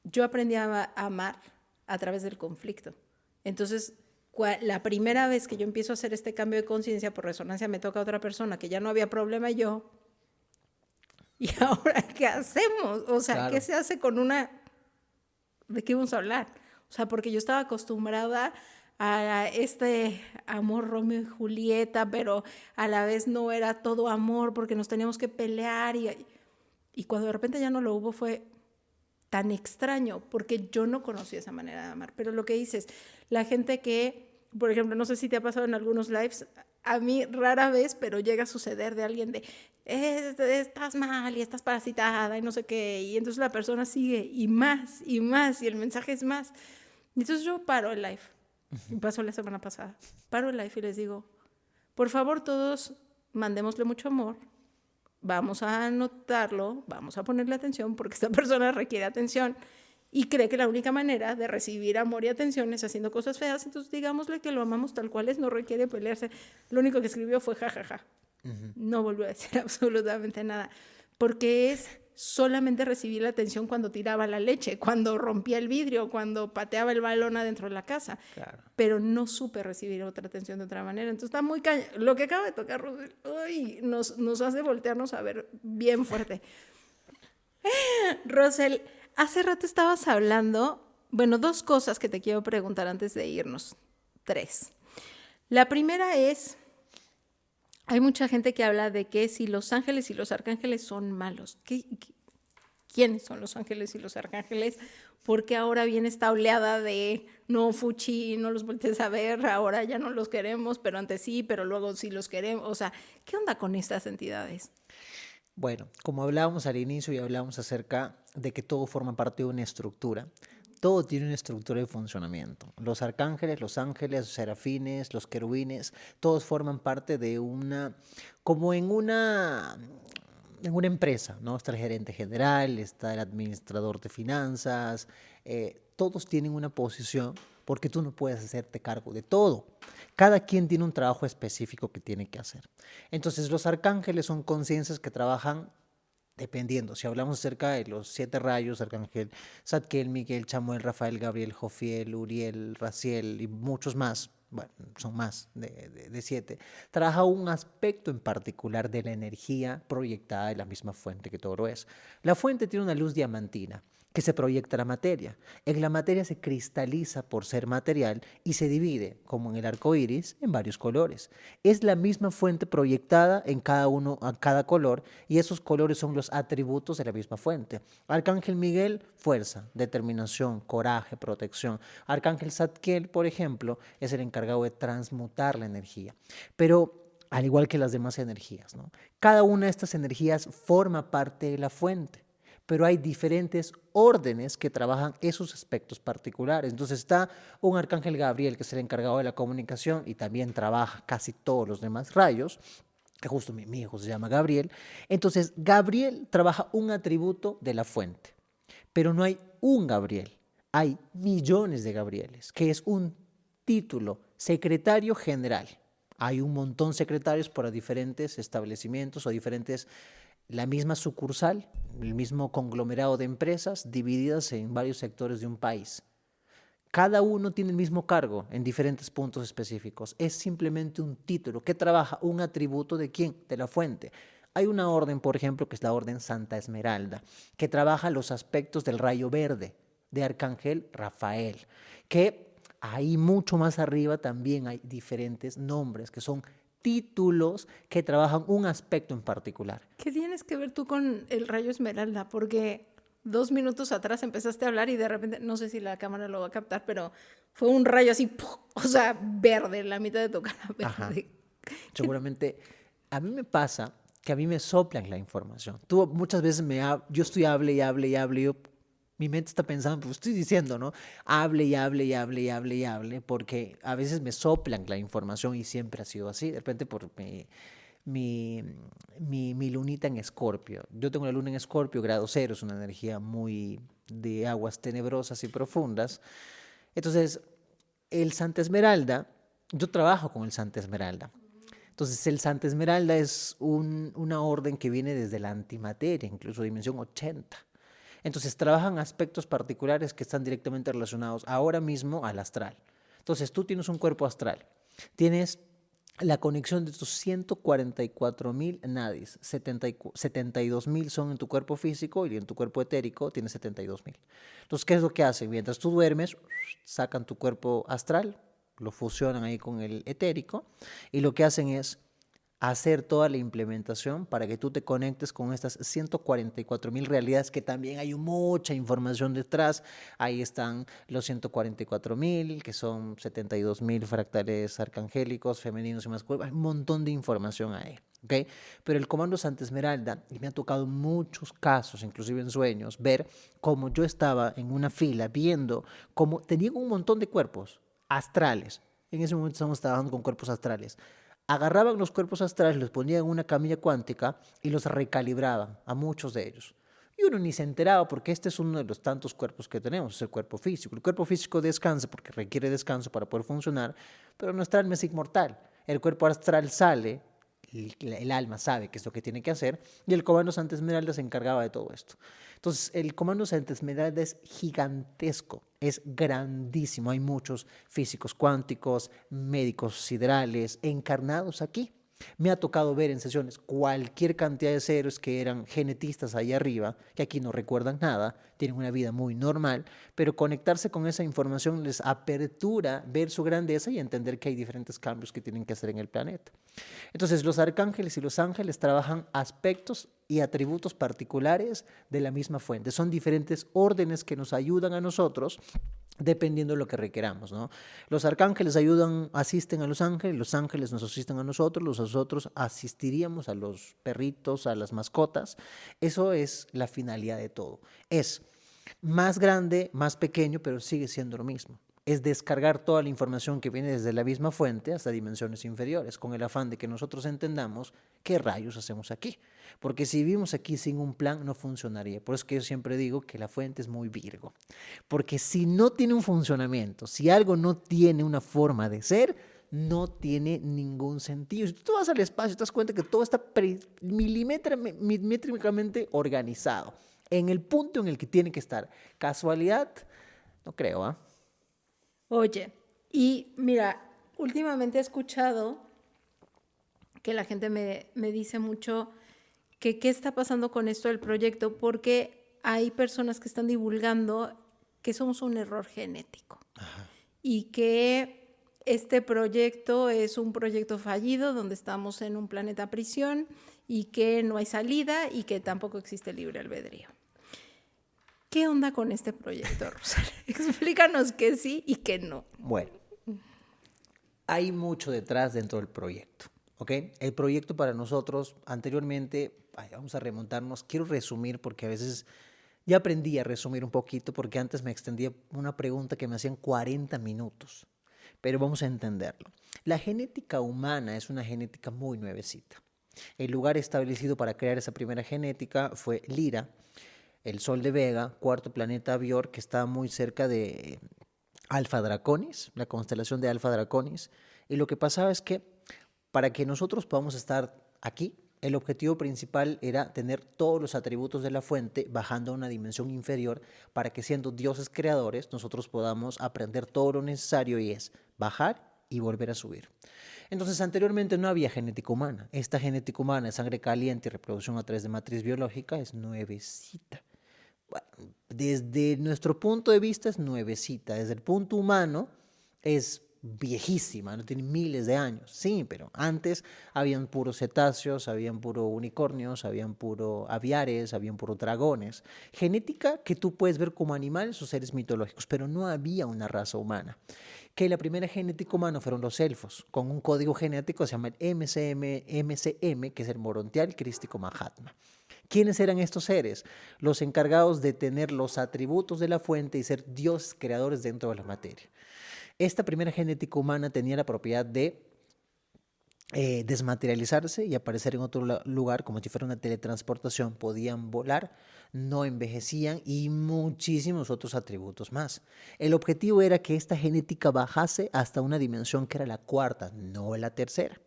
Yo aprendí a amar a través del conflicto. Entonces, la primera vez que yo empiezo a hacer este cambio de conciencia, por resonancia me toca a otra persona que ya no había problema yo. ¿Y ahora qué hacemos? O sea, Claro. ¿qué se hace con una... ¿De qué vamos a hablar? O sea, porque yo estaba acostumbrada a este amor Romeo y Julieta, pero a la vez no era todo amor porque nos teníamos que pelear y cuando de repente ya no lo hubo fue tan extraño porque yo no conocía esa manera de amar. Pero lo que dices, la gente que, por ejemplo, no sé si te ha pasado en algunos lives, a mí rara vez, pero llega a suceder de alguien de estás mal y estás parasitada y no sé qué, y entonces la persona sigue y más y más y el mensaje es más. Y entonces yo paro el live, y pasó la semana pasada, paro el live y les digo, por favor todos mandémosle mucho amor, vamos a anotarlo, vamos a ponerle atención porque esta persona requiere atención y cree que la única manera de recibir amor y atención es haciendo cosas feas, entonces digámosle que lo amamos tal cual es, no requiere pelearse. Lo único que escribió fue jajaja. No volvió a decir absolutamente nada, porque es solamente recibir la atención cuando tiraba la leche, cuando rompía el vidrio, cuando pateaba el balón adentro de la casa. Claro. Pero no supe recibir otra atención de otra manera. Entonces está muy lo que acaba de tocar Rosel, nos hace voltearnos a ver bien fuerte. Rosel, hace rato estabas hablando, bueno, 2 cosas que te quiero preguntar antes de irnos. 3. La primera es, hay mucha gente que habla de que si los ángeles y los arcángeles son malos. ¿Quiénes son los ángeles y los arcángeles? Porque ahora viene esta oleada de no, fuchi, no los voltees a ver, ahora ya no los queremos, pero antes sí, pero luego sí los queremos. O sea, ¿qué onda con estas entidades? Bueno, como hablábamos al inicio y hablábamos acerca de que todo forma parte de una estructura, todo tiene una estructura de funcionamiento. Los arcángeles, los ángeles, los serafines, los querubines, todos forman parte de como en una empresa, ¿no? Está el gerente general, está el administrador de finanzas, todos tienen una posición porque tú no puedes hacerte cargo de todo. Cada quien tiene un trabajo específico que tiene que hacer. Entonces, los arcángeles son conciencias que trabajan dependiendo. Si hablamos acerca de los 7 rayos, Arcángel Zadkiel, Miguel, Chamuel, Rafael, Gabriel, Jofiel, Uriel, Raciel y muchos más, bueno, son más de 7, trabaja un aspecto en particular de la energía proyectada de la misma fuente que todo lo es. La fuente tiene una luz diamantina que se proyecta a la materia. En la materia se cristaliza por ser material y se divide, como en el arco iris, en varios colores. Es la misma fuente proyectada en cada color, y esos colores son los atributos de la misma fuente. Arcángel Miguel, fuerza, determinación, coraje, protección. Arcángel Zadkiel, por ejemplo, es el encargado de transmutar la energía. Pero al igual que las demás energías, ¿no? Cada una de estas energías forma parte de la fuente, pero hay diferentes órdenes que trabajan esos aspectos particulares. Entonces está un arcángel Gabriel, que es el encargado de la comunicación y también trabaja casi todos los demás rayos, que justo mi hijo se llama Gabriel. Entonces Gabriel trabaja un atributo de la fuente, pero no hay un Gabriel, hay millones de Gabrieles, que es un título, secretario general. Hay un montón de secretarios para diferentes establecimientos o la misma sucursal, el mismo conglomerado de empresas divididas en varios sectores de un país. Cada uno tiene el mismo cargo en diferentes puntos específicos. Es simplemente un título que trabaja un atributo de ¿quién? De la fuente. Hay una orden, por ejemplo, que es la orden Santa Esmeralda, que trabaja los aspectos del rayo verde de Arcángel Rafael, que ahí mucho más arriba también hay diferentes nombres que son títulos que trabajan un aspecto en particular. ¿Qué tienes que ver tú con el rayo esmeralda? Porque 2 minutos atrás empezaste a hablar y de repente, no sé si la cámara lo va a captar, pero fue un rayo así, ¡puf! O sea, verde, la mitad de tu cara verde. Ajá. Seguramente, a mí me pasa que a mí me soplan la información. Tú muchas veces yo estoy hable y hable y hable, mi mente está pensando, pues estoy diciendo, ¿no? Hable y hable y hable y hable y hable, porque a veces me soplan la información y siempre ha sido así. De repente por mi lunita en Escorpio. Yo tengo la luna en Escorpio, grado 0, es una energía muy de aguas tenebrosas y profundas. Entonces, el Santa Esmeralda, yo trabajo con el Santa Esmeralda. Entonces, el Santa Esmeralda es una orden que viene desde la antimateria, incluso dimensión 80. Entonces trabajan aspectos particulares que están directamente relacionados ahora mismo al astral. Entonces tú tienes un cuerpo astral, tienes la conexión de tus 144,000 nadis, 72,000 son en tu cuerpo físico y en tu cuerpo etérico tienes 72,000. Entonces, ¿qué es lo que hacen? Mientras tú duermes, sacan tu cuerpo astral, lo fusionan ahí con el etérico y lo que hacen es hacer toda la implementación para que tú te conectes con estas 144.000 realidades, que también hay mucha información detrás. Ahí están los 144.000, que son 72.000 fractales arcangélicos, femeninos y masculinos. Hay un montón de información ahí. ¿Okay? Pero el Comando Santa Esmeralda, y me ha tocado muchos casos, inclusive en sueños, ver cómo yo estaba en una fila viendo cómo tenían un montón de cuerpos astrales. En ese momento estamos trabajando con cuerpos astrales. Agarraban los cuerpos astrales, los ponían en una camilla cuántica y los recalibraban a muchos de ellos. Y uno ni se enteraba, porque este es uno de los tantos cuerpos que tenemos, es el cuerpo físico. El cuerpo físico descansa porque requiere descanso para poder funcionar, pero nuestra alma es inmortal. El cuerpo astral sale, el alma sabe qué es lo que tiene que hacer, y el Comando Santa Esmeralda se encargaba de todo esto. Entonces, el Comando Santa Esmeralda es gigantesco, es grandísimo. Hay muchos físicos cuánticos, médicos siderales, encarnados aquí. Me ha tocado ver en sesiones cualquier cantidad de seres que eran genetistas allá arriba, que aquí no recuerdan nada, tienen una vida muy normal, pero conectarse con esa información les apertura ver su grandeza y entender que hay diferentes cambios que tienen que hacer en el planeta. Entonces, los arcángeles y los ángeles trabajan aspectos y atributos particulares de la misma fuente. Son diferentes órdenes que nos ayudan a nosotros dependiendo de lo que requeramos, ¿no? Los arcángeles asisten a los ángeles nos asisten a nosotros asistiríamos a los perritos, a las mascotas. Eso es la finalidad de todo. Es más grande, más pequeño, pero sigue siendo lo mismo. Es descargar toda la información que viene desde la misma fuente hasta dimensiones inferiores, con el afán de que nosotros entendamos qué rayos hacemos aquí. Porque si vivimos aquí sin un plan, no funcionaría. Por eso que yo siempre digo que la fuente es muy Virgo. Porque si no tiene un funcionamiento, si algo no tiene una forma de ser, no tiene ningún sentido. Si tú vas al espacio, te das cuenta que todo está milimétricamente organizado, en el punto en el que tiene que estar. ¿Casualidad? No creo, ¿ah? Oye, y mira, últimamente he escuchado que la gente me dice mucho que qué está pasando con esto del proyecto, porque hay personas que están divulgando que somos un error genético. Ajá. Y que este proyecto es un proyecto fallido donde estamos en un planeta prisión y que no hay salida y que tampoco existe libre albedrío. ¿Qué onda con este proyecto, Rosario? Explícanos que sí y que no. Bueno, hay mucho detrás dentro del proyecto, ¿ok? El proyecto para nosotros, anteriormente, vamos a remontarnos, quiero resumir porque a veces ya aprendí a resumir un poquito, porque antes me extendía una pregunta que me hacían 40 minutos, pero vamos a entenderlo. La genética humana es una genética muy nuevecita. El lugar establecido para crear esa primera genética fue Lira, el Sol de Vega, cuarto planeta Bior, que está muy cerca de Alfa Draconis, la constelación de Alfa Draconis. Y lo que pasaba es que para que nosotros podamos estar aquí, el objetivo principal era tener todos los atributos de la fuente bajando a una dimensión inferior para que, siendo dioses creadores, nosotros podamos aprender todo lo necesario, y es bajar y volver a subir. Entonces, anteriormente no había genética humana. Esta genética humana de sangre caliente y reproducción a través de matriz biológica es nuevecita. Bueno, desde nuestro punto de vista es nuevecita, desde el punto humano es viejísima, no tiene miles de años, sí, pero antes habían puros cetáceos, habían puro unicornios, habían puro aviares, habían puro dragones, genética que tú puedes ver como animales o seres mitológicos, pero no había una raza humana. Que la primera genética humana fueron los elfos, con un código genético que se llama el MCM, que es el Morontial Crístico Mahatma. ¿Quiénes eran estos seres? Los encargados de tener los atributos de la fuente y ser dioses creadores dentro de la materia. Esta primera genética humana tenía la propiedad de desmaterializarse y aparecer en otro lugar, como si fuera una teletransportación. Podían volar, no envejecían y muchísimos otros atributos más. El objetivo era que esta genética bajase hasta una dimensión que era la cuarta, no la tercera.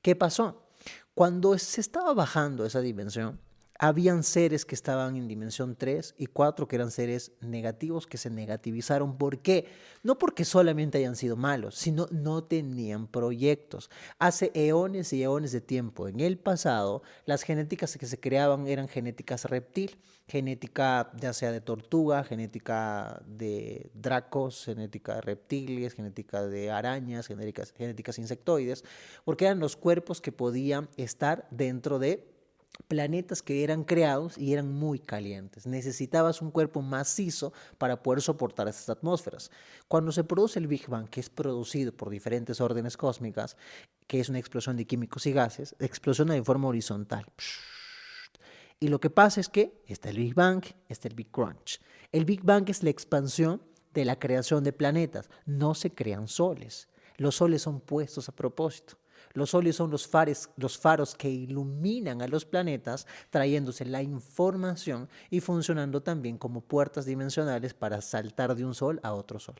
¿Qué pasó? Cuando se estaba bajando esa dimensión, Habían seres que estaban en dimensión 3 y 4 que eran seres negativos que se negativizaron. ¿Por qué? No porque solamente hayan sido malos, sino no tenían proyectos. Hace eones y eones de tiempo, en el pasado, las genéticas que se creaban eran genéticas reptil, genética ya sea de tortuga, genética de dracos, genética de reptiles, genética de arañas, genéticas insectoides, porque eran los cuerpos que podían estar dentro de planetas que eran creados y eran muy calientes. Necesitabas un cuerpo macizo para poder soportar estas atmósferas. Cuando se produce el Big Bang, que es producido por diferentes órdenes cósmicas, que es una explosión de químicos y gases, explosiona de forma horizontal. Y lo que pasa es que está el Big Bang, está el Big Crunch. El Big Bang es la expansión de la creación de planetas. No se crean soles. Los soles son puestos a propósito. Los soles son los faros que iluminan a los planetas, trayéndose la información y funcionando también como puertas dimensionales para saltar de un sol a otro sol.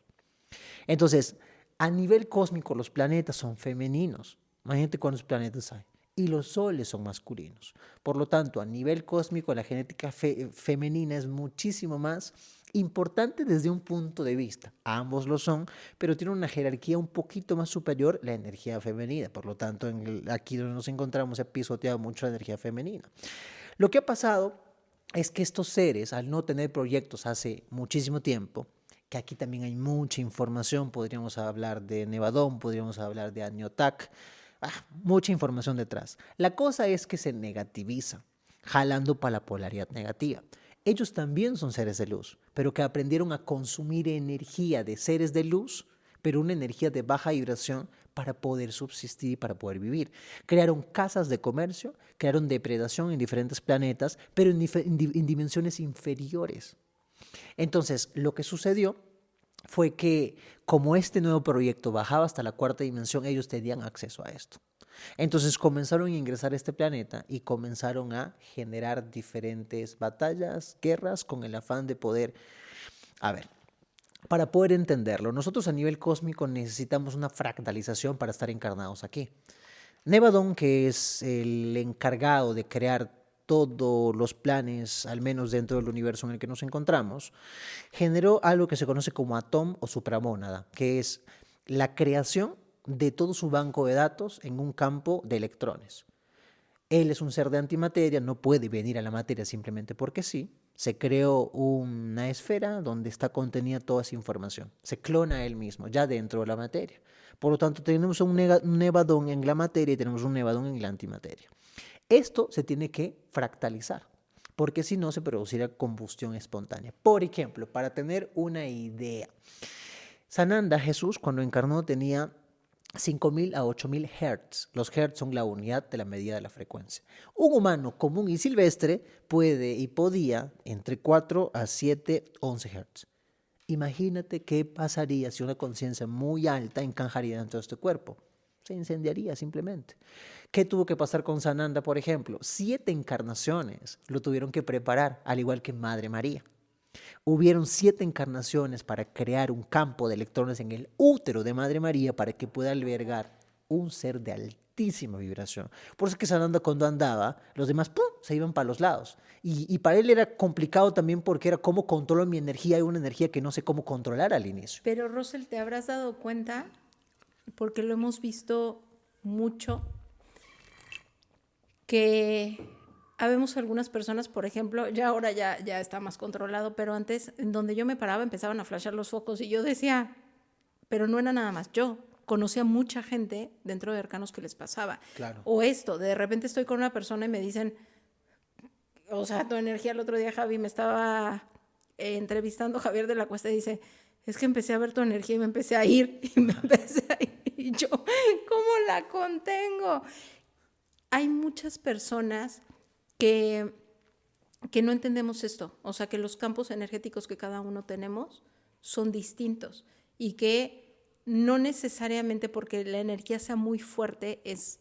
Entonces, a nivel cósmico, los planetas son femeninos. Imagínate cuántos planetas hay. Y los soles son masculinos. Por lo tanto, a nivel cósmico, la genética femenina es muchísimo más importante desde un punto de vista. Ambos lo son, pero tiene una jerarquía un poquito más superior la energía femenina. Por lo tanto, aquí donde nos encontramos se ha pisoteado mucho la energía femenina. Lo que ha pasado es que estos seres, al no tener proyectos hace muchísimo tiempo, que aquí también hay mucha información, podríamos hablar de Nevadón, podríamos hablar de Aniotak, mucha información detrás. La cosa es que se negativiza, jalando para la polaridad negativa. Ellos también son seres de luz, pero que aprendieron a consumir energía de seres de luz, pero una energía de baja vibración para poder subsistir y para poder vivir. Crearon casas de comercio, crearon depredación en diferentes planetas, pero en dimensiones inferiores. Entonces, lo que sucedió fue que como este nuevo proyecto bajaba hasta la cuarta dimensión, ellos tenían acceso a esto. Entonces comenzaron a ingresar a este planeta y comenzaron a generar diferentes batallas, guerras, con el afán de poder... A ver, para poder entenderlo, nosotros a nivel cósmico necesitamos una fractalización para estar encarnados aquí. Nevadón, que es el encargado de crear todos los planes, al menos dentro del universo en el que nos encontramos, generó algo que se conoce como Atom o supramónada, que es la creación de todo su banco de datos en un campo de electrones. Él es un ser de antimateria, no puede venir a la materia simplemente porque sí. Se creó una esfera donde está contenida toda esa información. Se clona a él mismo, ya dentro de la materia. Por lo tanto, tenemos un nevadón en la materia y tenemos un nevadón en la antimateria. Esto se tiene que fractalizar, porque si no se producirá combustión espontánea. Por ejemplo, para tener una idea, Sananda, Jesús, cuando encarnó tenía 5.000 a 8.000 Hz. Los Hz son la unidad de la medida de la frecuencia. Un humano común y silvestre puede y podía entre 4 a 7, 11 Hz. Imagínate qué pasaría si una conciencia muy alta encajaría dentro de este cuerpo. Se incendiaría simplemente. ¿Qué tuvo que pasar con Sananda, por ejemplo? 7 encarnaciones lo tuvieron que preparar, al igual que Madre María. Hubieron 7 encarnaciones para crear un campo de electrones en el útero de Madre María para que pueda albergar un ser de altísima vibración. Por eso es que Sananda cuando andaba, los demás ¡pum!, se iban para los lados. Y para él era complicado también porque era cómo controlo mi energía. Hay una energía que no sé cómo controlar al inicio. Pero Russell, te habrás dado cuenta, porque lo hemos visto mucho, que habemos algunas personas, por ejemplo, ya ahora ya está más controlado, pero antes, en donde yo me paraba, empezaban a flashar los focos y yo decía, pero no era nada más yo. Conocía mucha gente dentro de Arcanos que les pasaba. Claro. O esto, de repente estoy con una persona y me dicen, o sea, tu energía. El otro día Javi me estaba entrevistando, Javier de la Cuesta, y dice, es que empecé a ver tu energía y me empecé a ir, y yo, ¿cómo la contengo? Hay muchas personas que no entendemos esto, o sea, que los campos energéticos que cada uno tenemos son distintos y que no necesariamente porque la energía sea muy fuerte es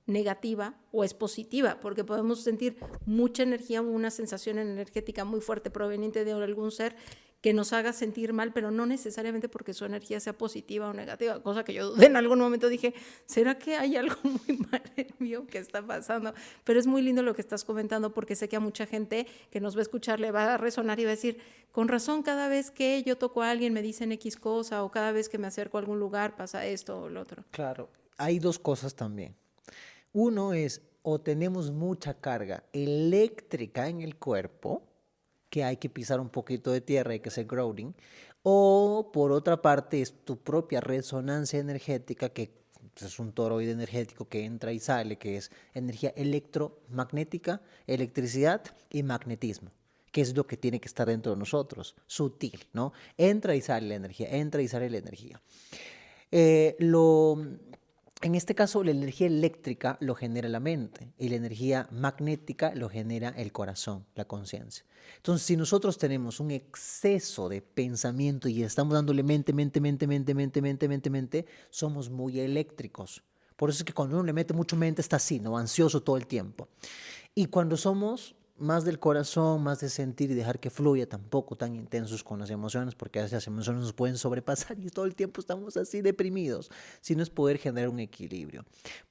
negativa o es positiva, porque podemos sentir mucha energía, una sensación energética muy fuerte proveniente de algún ser que nos haga sentir mal, pero no necesariamente porque su energía sea positiva o negativa, cosa que yo en algún momento dije, ¿será que hay algo muy mal en mí o qué está pasando? Pero es muy lindo lo que estás comentando, porque sé que a mucha gente que nos va a escuchar le va a resonar y va a decir, con razón, cada vez que yo toco a alguien me dicen X cosa, o cada vez que me acerco a algún lugar pasa esto o lo otro. Claro, hay dos cosas también. Uno es, o tenemos mucha carga eléctrica en el cuerpo, que hay que pisar un poquito de tierra, hay que hacer grounding, o por otra parte es tu propia resonancia energética, que es un toroide energético que entra y sale, que es energía electromagnética, electricidad y magnetismo, que es lo que tiene que estar dentro de nosotros, sutil, ¿no? Entra y sale la energía, entra y sale la energía. Eh, lo, en este caso, la energía eléctrica lo genera la mente y la energía magnética lo genera el corazón, la conciencia. Entonces, si nosotros tenemos un exceso de pensamiento y estamos dándole mente, somos muy eléctricos. Por eso es que cuando uno le mete mucho mente está así, ¿no? Ansioso todo el tiempo. Y cuando somos más del corazón, más de sentir y dejar que fluya, tampoco tan intensos con las emociones, porque a veces las emociones nos pueden sobrepasar y todo el tiempo estamos así deprimidos, sino es poder generar un equilibrio.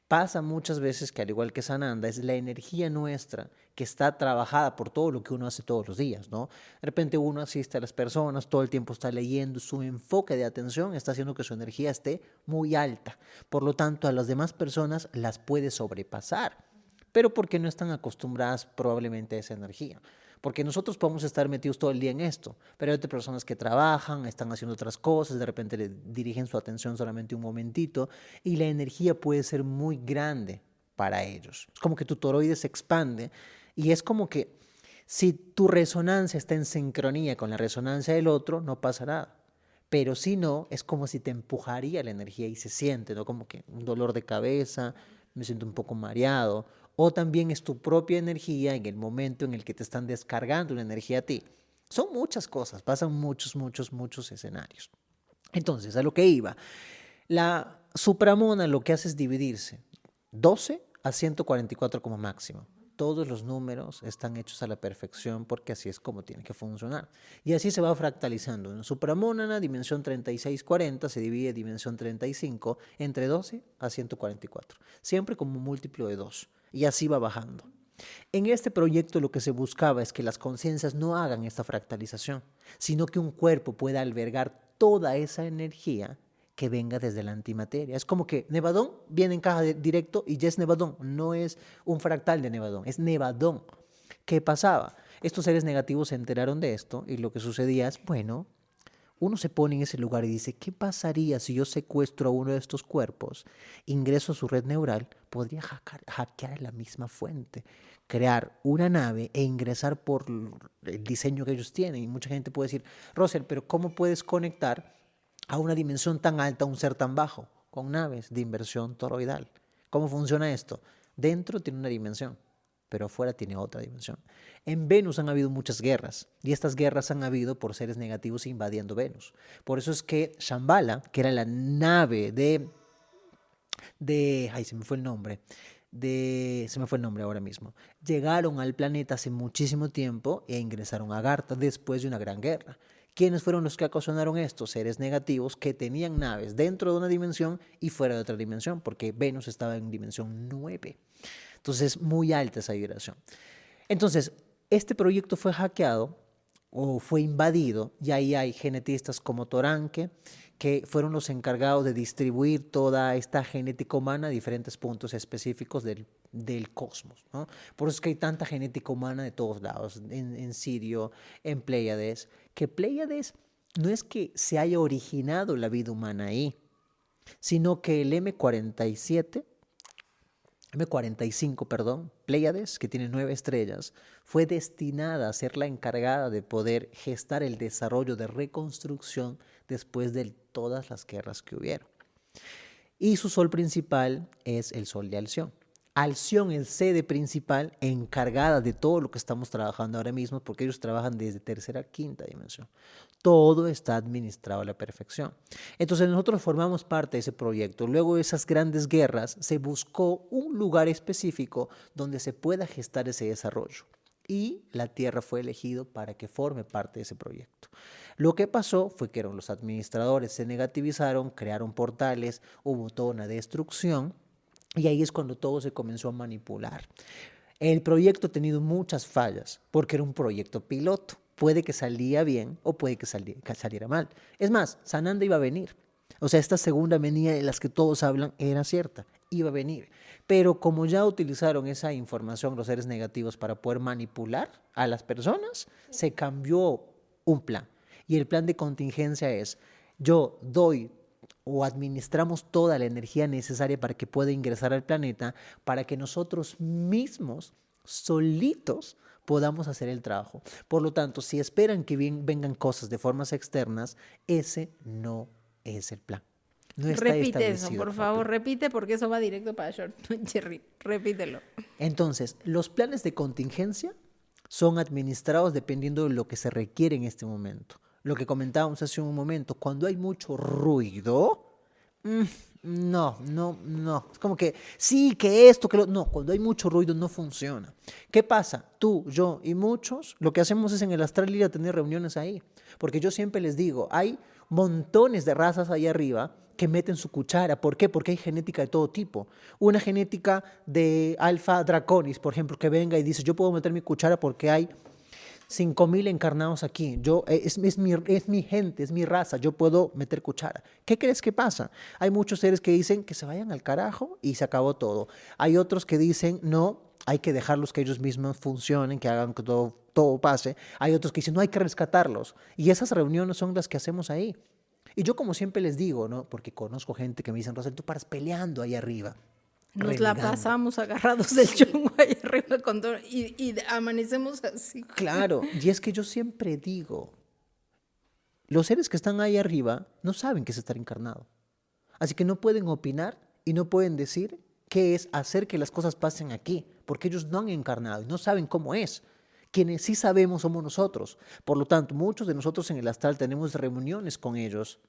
Pasa muchas veces que, al igual que Sananda, es la energía nuestra que está trabajada por todo lo que uno hace todos los días, ¿no? De repente uno asiste a las personas, todo el tiempo está leyendo, su enfoque de atención está haciendo que su energía esté muy alta. Por lo tanto, a las demás personas las puede sobrepasar, pero porque no están acostumbradas probablemente a esa energía. Porque nosotros podemos estar metidos todo el día en esto, pero hay otras personas que trabajan, están haciendo otras cosas, de repente le dirigen su atención solamente un momentito y la energía puede ser muy grande para ellos. Es como que tu toroide se expande y es como que si tu resonancia está en sincronía con la resonancia del otro, no pasa nada. Pero si no, es como si te empujaría la energía y se siente, ¿no? Como que un dolor de cabeza, me siento un poco mareado. O también es tu propia energía en el momento en el que te están descargando la energía a ti. Son muchas cosas, pasan muchos escenarios. Entonces, a lo que iba, la supramona lo que hace es dividirse 12 a 144 como máximo. Todos los números están hechos a la perfección porque así es como tiene que funcionar. Y así se va fractalizando. En supramónada, dimensión 3640, se divide dimensión 35 entre 12 a 144. Siempre como múltiplo de 2. Y así va bajando. En este proyecto lo que se buscaba es que las conciencias no hagan esta fractalización, sino que un cuerpo pueda albergar toda esa energía que venga desde la antimateria. Es como que Nevadón viene en caja directo y ya es Nevadón, no es un fractal de Nevadón, es Nevadón. ¿Qué pasaba? Estos seres negativos se enteraron de esto y lo que sucedía es, bueno, uno se pone en ese lugar y dice, ¿qué pasaría si yo secuestro a uno de estos cuerpos, ingreso a su red neural, podría hackear la misma fuente, crear una nave e ingresar por el diseño que ellos tienen? Y mucha gente puede decir, Russell, pero ¿cómo puedes conectar a una dimensión tan alta a un ser tan bajo? Con naves de inversión toroidal. ¿Cómo funciona esto? Dentro tiene una dimensión, pero afuera tiene otra dimensión. En Venus han habido muchas guerras, y estas guerras han habido por seres negativos invadiendo Venus. Por eso es que Shambhala, que era la nave ay, se me fue el nombre, ahora mismo, llegaron al planeta hace muchísimo tiempo e ingresaron a Agartha después de una gran guerra. ¿Quiénes fueron los que ocasionaron estos seres negativos que tenían naves dentro de una dimensión y fuera de otra dimensión? Porque Venus estaba en dimensión 9. Entonces, muy alta esa vibración. Entonces, este proyecto fue hackeado o fue invadido, y ahí hay genetistas como Toranque, que fueron los encargados de distribuir toda esta genética humana a diferentes puntos específicos del cosmos, ¿no? Por eso es que hay tanta genética humana de todos lados, en Sirio, en Pléyades, que Pléyades no es que se haya originado la vida humana ahí, sino que el M45, Pléyades, que tiene 9 estrellas, fue destinada a ser la encargada de poder gestar el desarrollo de reconstrucción después de todas las guerras que hubieron. Y su sol principal es el sol de Alción. Alción es sede principal encargada de todo lo que estamos trabajando ahora mismo, porque ellos trabajan desde tercera a quinta dimensión. Todo está administrado a la perfección. Entonces nosotros formamos parte de ese proyecto. Luego de esas grandes guerras se buscó un lugar específico donde se pueda gestar ese desarrollo. Y la Tierra fue elegido para que forme parte de ese proyecto. Lo que pasó fue que los administradores se negativizaron, crearon portales, hubo toda una destrucción y ahí es cuando todo se comenzó a manipular. El proyecto ha tenido muchas fallas porque era un proyecto piloto. Puede que salía bien o puede que saliera mal. Es más, Sananda iba a venir. O sea, esta segunda venida de las que todos hablan era cierta, iba a venir. Pero como ya utilizaron esa información los seres negativos para poder manipular a las personas, se cambió un plan. Y el plan de contingencia es, yo doy o administramos toda la energía necesaria para que pueda ingresar al planeta, para que nosotros mismos, solitos, podamos hacer el trabajo. Por lo tanto, si esperan que vengan cosas de formas externas, ese no es el plan. No está Repite eso, establecido por como favor, plan. repite porque eso va directo para Short Jerry. Repítelo. Entonces, los planes de contingencia son administrados dependiendo de lo que se requiere en este momento. Lo que comentábamos hace un momento, cuando hay mucho ruido, no. Es como que sí, que esto, que lo... No, cuando hay mucho ruido no funciona. ¿Qué pasa? Tú, yo y muchos, lo que hacemos es en el astral ir a tener reuniones ahí. Porque yo siempre les digo, hay montones de razas ahí arriba que meten su cuchara. ¿Por qué? Porque hay genética de todo tipo. Una genética de Alpha Draconis, por ejemplo, que venga y dice, yo puedo meter mi cuchara porque hay 5.000 encarnados aquí. Es mi gente, es mi raza. Yo puedo meter cuchara. ¿Qué crees que pasa? Hay muchos seres que dicen que se vayan al carajo y se acabó todo. Hay otros que dicen, no, hay que dejarlos que ellos mismos funcionen, que hagan que todo pase. Hay otros que dicen, no, hay que rescatarlos. Y esas reuniones son las que hacemos ahí. Y yo como siempre les digo, ¿no? Porque conozco gente que me dicen, Rosel, tú paras peleando ahí arriba. Nos la renegando. pasamos agarrados del chongo ahí arriba con todo, y amanecemos así. Claro, y es que yo siempre digo, los seres que están ahí arriba no saben qué es estar encarnado. Así que no pueden opinar y no pueden decir qué es hacer que las cosas pasen aquí, porque ellos no han encarnado y no saben cómo es. Quienes sí sabemos somos nosotros. Por lo tanto, muchos de nosotros en el astral tenemos reuniones con ellos.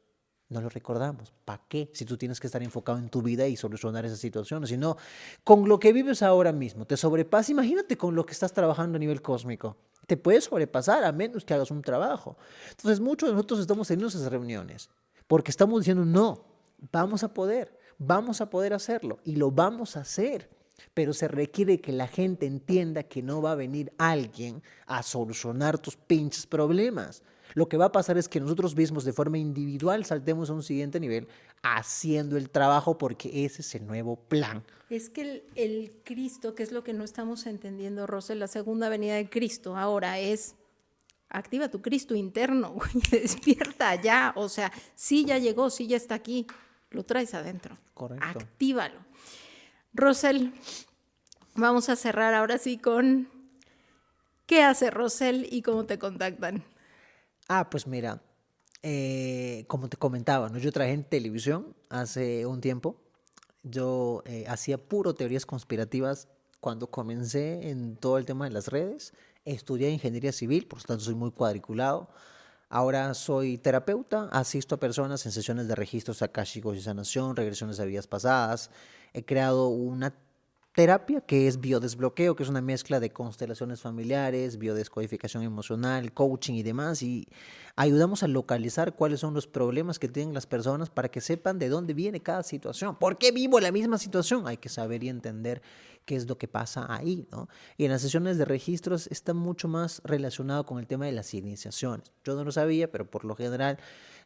No lo recordamos. ¿Para qué? Si tú tienes que estar enfocado en tu vida y solucionar esas situaciones. Si no, con lo que vives ahora mismo, te sobrepasa. Imagínate con lo que estás trabajando a nivel cósmico. Te puedes sobrepasar a menos que hagas un trabajo. Entonces, muchos de nosotros estamos teniendo esas reuniones porque estamos diciendo, no, vamos a poder hacerlo y lo vamos a hacer. Pero se requiere que la gente entienda que no va a venir alguien a solucionar tus pinches problemas. Lo que va a pasar es que nosotros mismos de forma individual saltemos a un siguiente nivel haciendo el trabajo porque ese es el nuevo plan. Es que el Cristo, que es lo que no estamos entendiendo, Rosel, la segunda venida de Cristo ahora es, activa tu Cristo interno, güey, despierta ya, o sea, sí ya llegó, sí ya está aquí, lo traes adentro. Correcto. Actívalo. Rosel, vamos a cerrar ahora sí con ¿qué hace Rosel y cómo te contactan? Pues mira, como te comentaba, ¿no? Yo trabajé en televisión hace un tiempo. Yo hacía puro teorías conspirativas cuando comencé en todo el tema de las redes. Estudié ingeniería civil, por lo tanto soy muy cuadriculado. Ahora soy terapeuta, asisto a personas en sesiones de registros akáshicos y sanación, regresiones a vidas pasadas. He creado una terapia que es biodesbloqueo, que es una mezcla de constelaciones familiares, biodescodificación emocional, coaching y demás, y ayudamos a localizar cuáles son los problemas que tienen las personas para que sepan de dónde viene cada situación. ¿Por qué vivo la misma situación? Hay que saber y entender qué es lo que pasa ahí, ¿no? Y en las sesiones de registros está mucho más relacionado con el tema de las iniciaciones. Yo no lo sabía, pero por lo general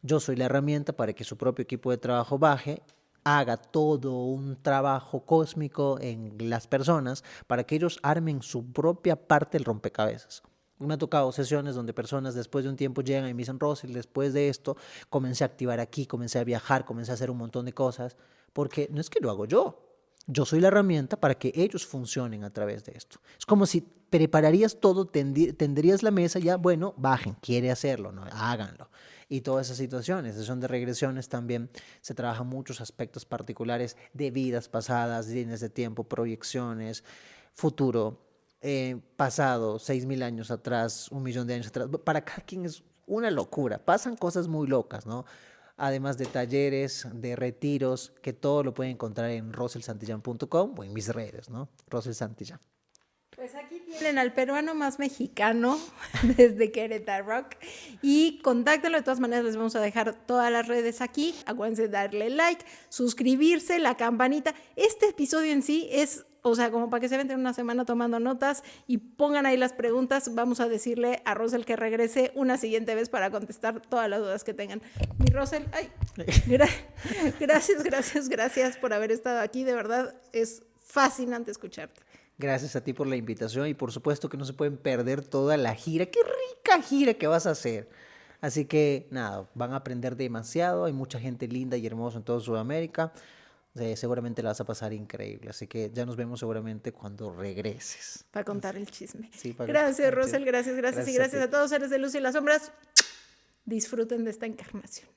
yo soy la herramienta para que su propio equipo de trabajo baje, haga todo un trabajo cósmico en las personas para que ellos armen su propia parte del rompecabezas. Me ha tocado sesiones donde personas después de un tiempo llegan y me dicen, Rosel, después de esto comencé a activar aquí, comencé a viajar, comencé a hacer un montón de cosas, porque no es que lo hago yo soy la herramienta para que ellos funcionen a través de esto. Es como si prepararías todo, tendrías la mesa, ya, bueno, bajen, quiere hacerlo, ¿no? Háganlo. Y todas esas situaciones, sesión de regresiones también se trabajan muchos aspectos particulares de vidas pasadas, líneas de tiempo, proyecciones, futuro, pasado, 6.000 años atrás, 1.000.000 de años atrás. Para cada quien es una locura, pasan cosas muy locas, ¿no? Además de talleres, de retiros, que todo lo pueden encontrar en roselsantillán.com o en mis redes, ¿no? Rosel Santillán. Pues aquí tienen al peruano más mexicano desde Querétaro Rock y contáctenlo, de todas maneras les vamos a dejar todas las redes aquí, acuérdense de darle like, suscribirse, la campanita. Este episodio en sí es, o sea, como para que se venten una semana tomando notas y pongan ahí las preguntas, vamos a decirle a Rosel que regrese una siguiente vez para contestar todas las dudas que tengan. Mi Rosel, gracias por haber estado aquí, de verdad es fascinante escucharte. Gracias a ti por la invitación y por supuesto que no se pueden perder toda la gira. ¡Qué rica gira que vas a hacer! Así que nada, van a aprender demasiado. Hay mucha gente linda y hermosa en toda Sudamérica. Seguramente la vas a pasar increíble. Así que ya nos vemos seguramente cuando regreses. Para contar el chisme. Sí, gracias, Rosel. Gracias. Y gracias a a todos seres de luz y las sombras. Disfruten de esta encarnación.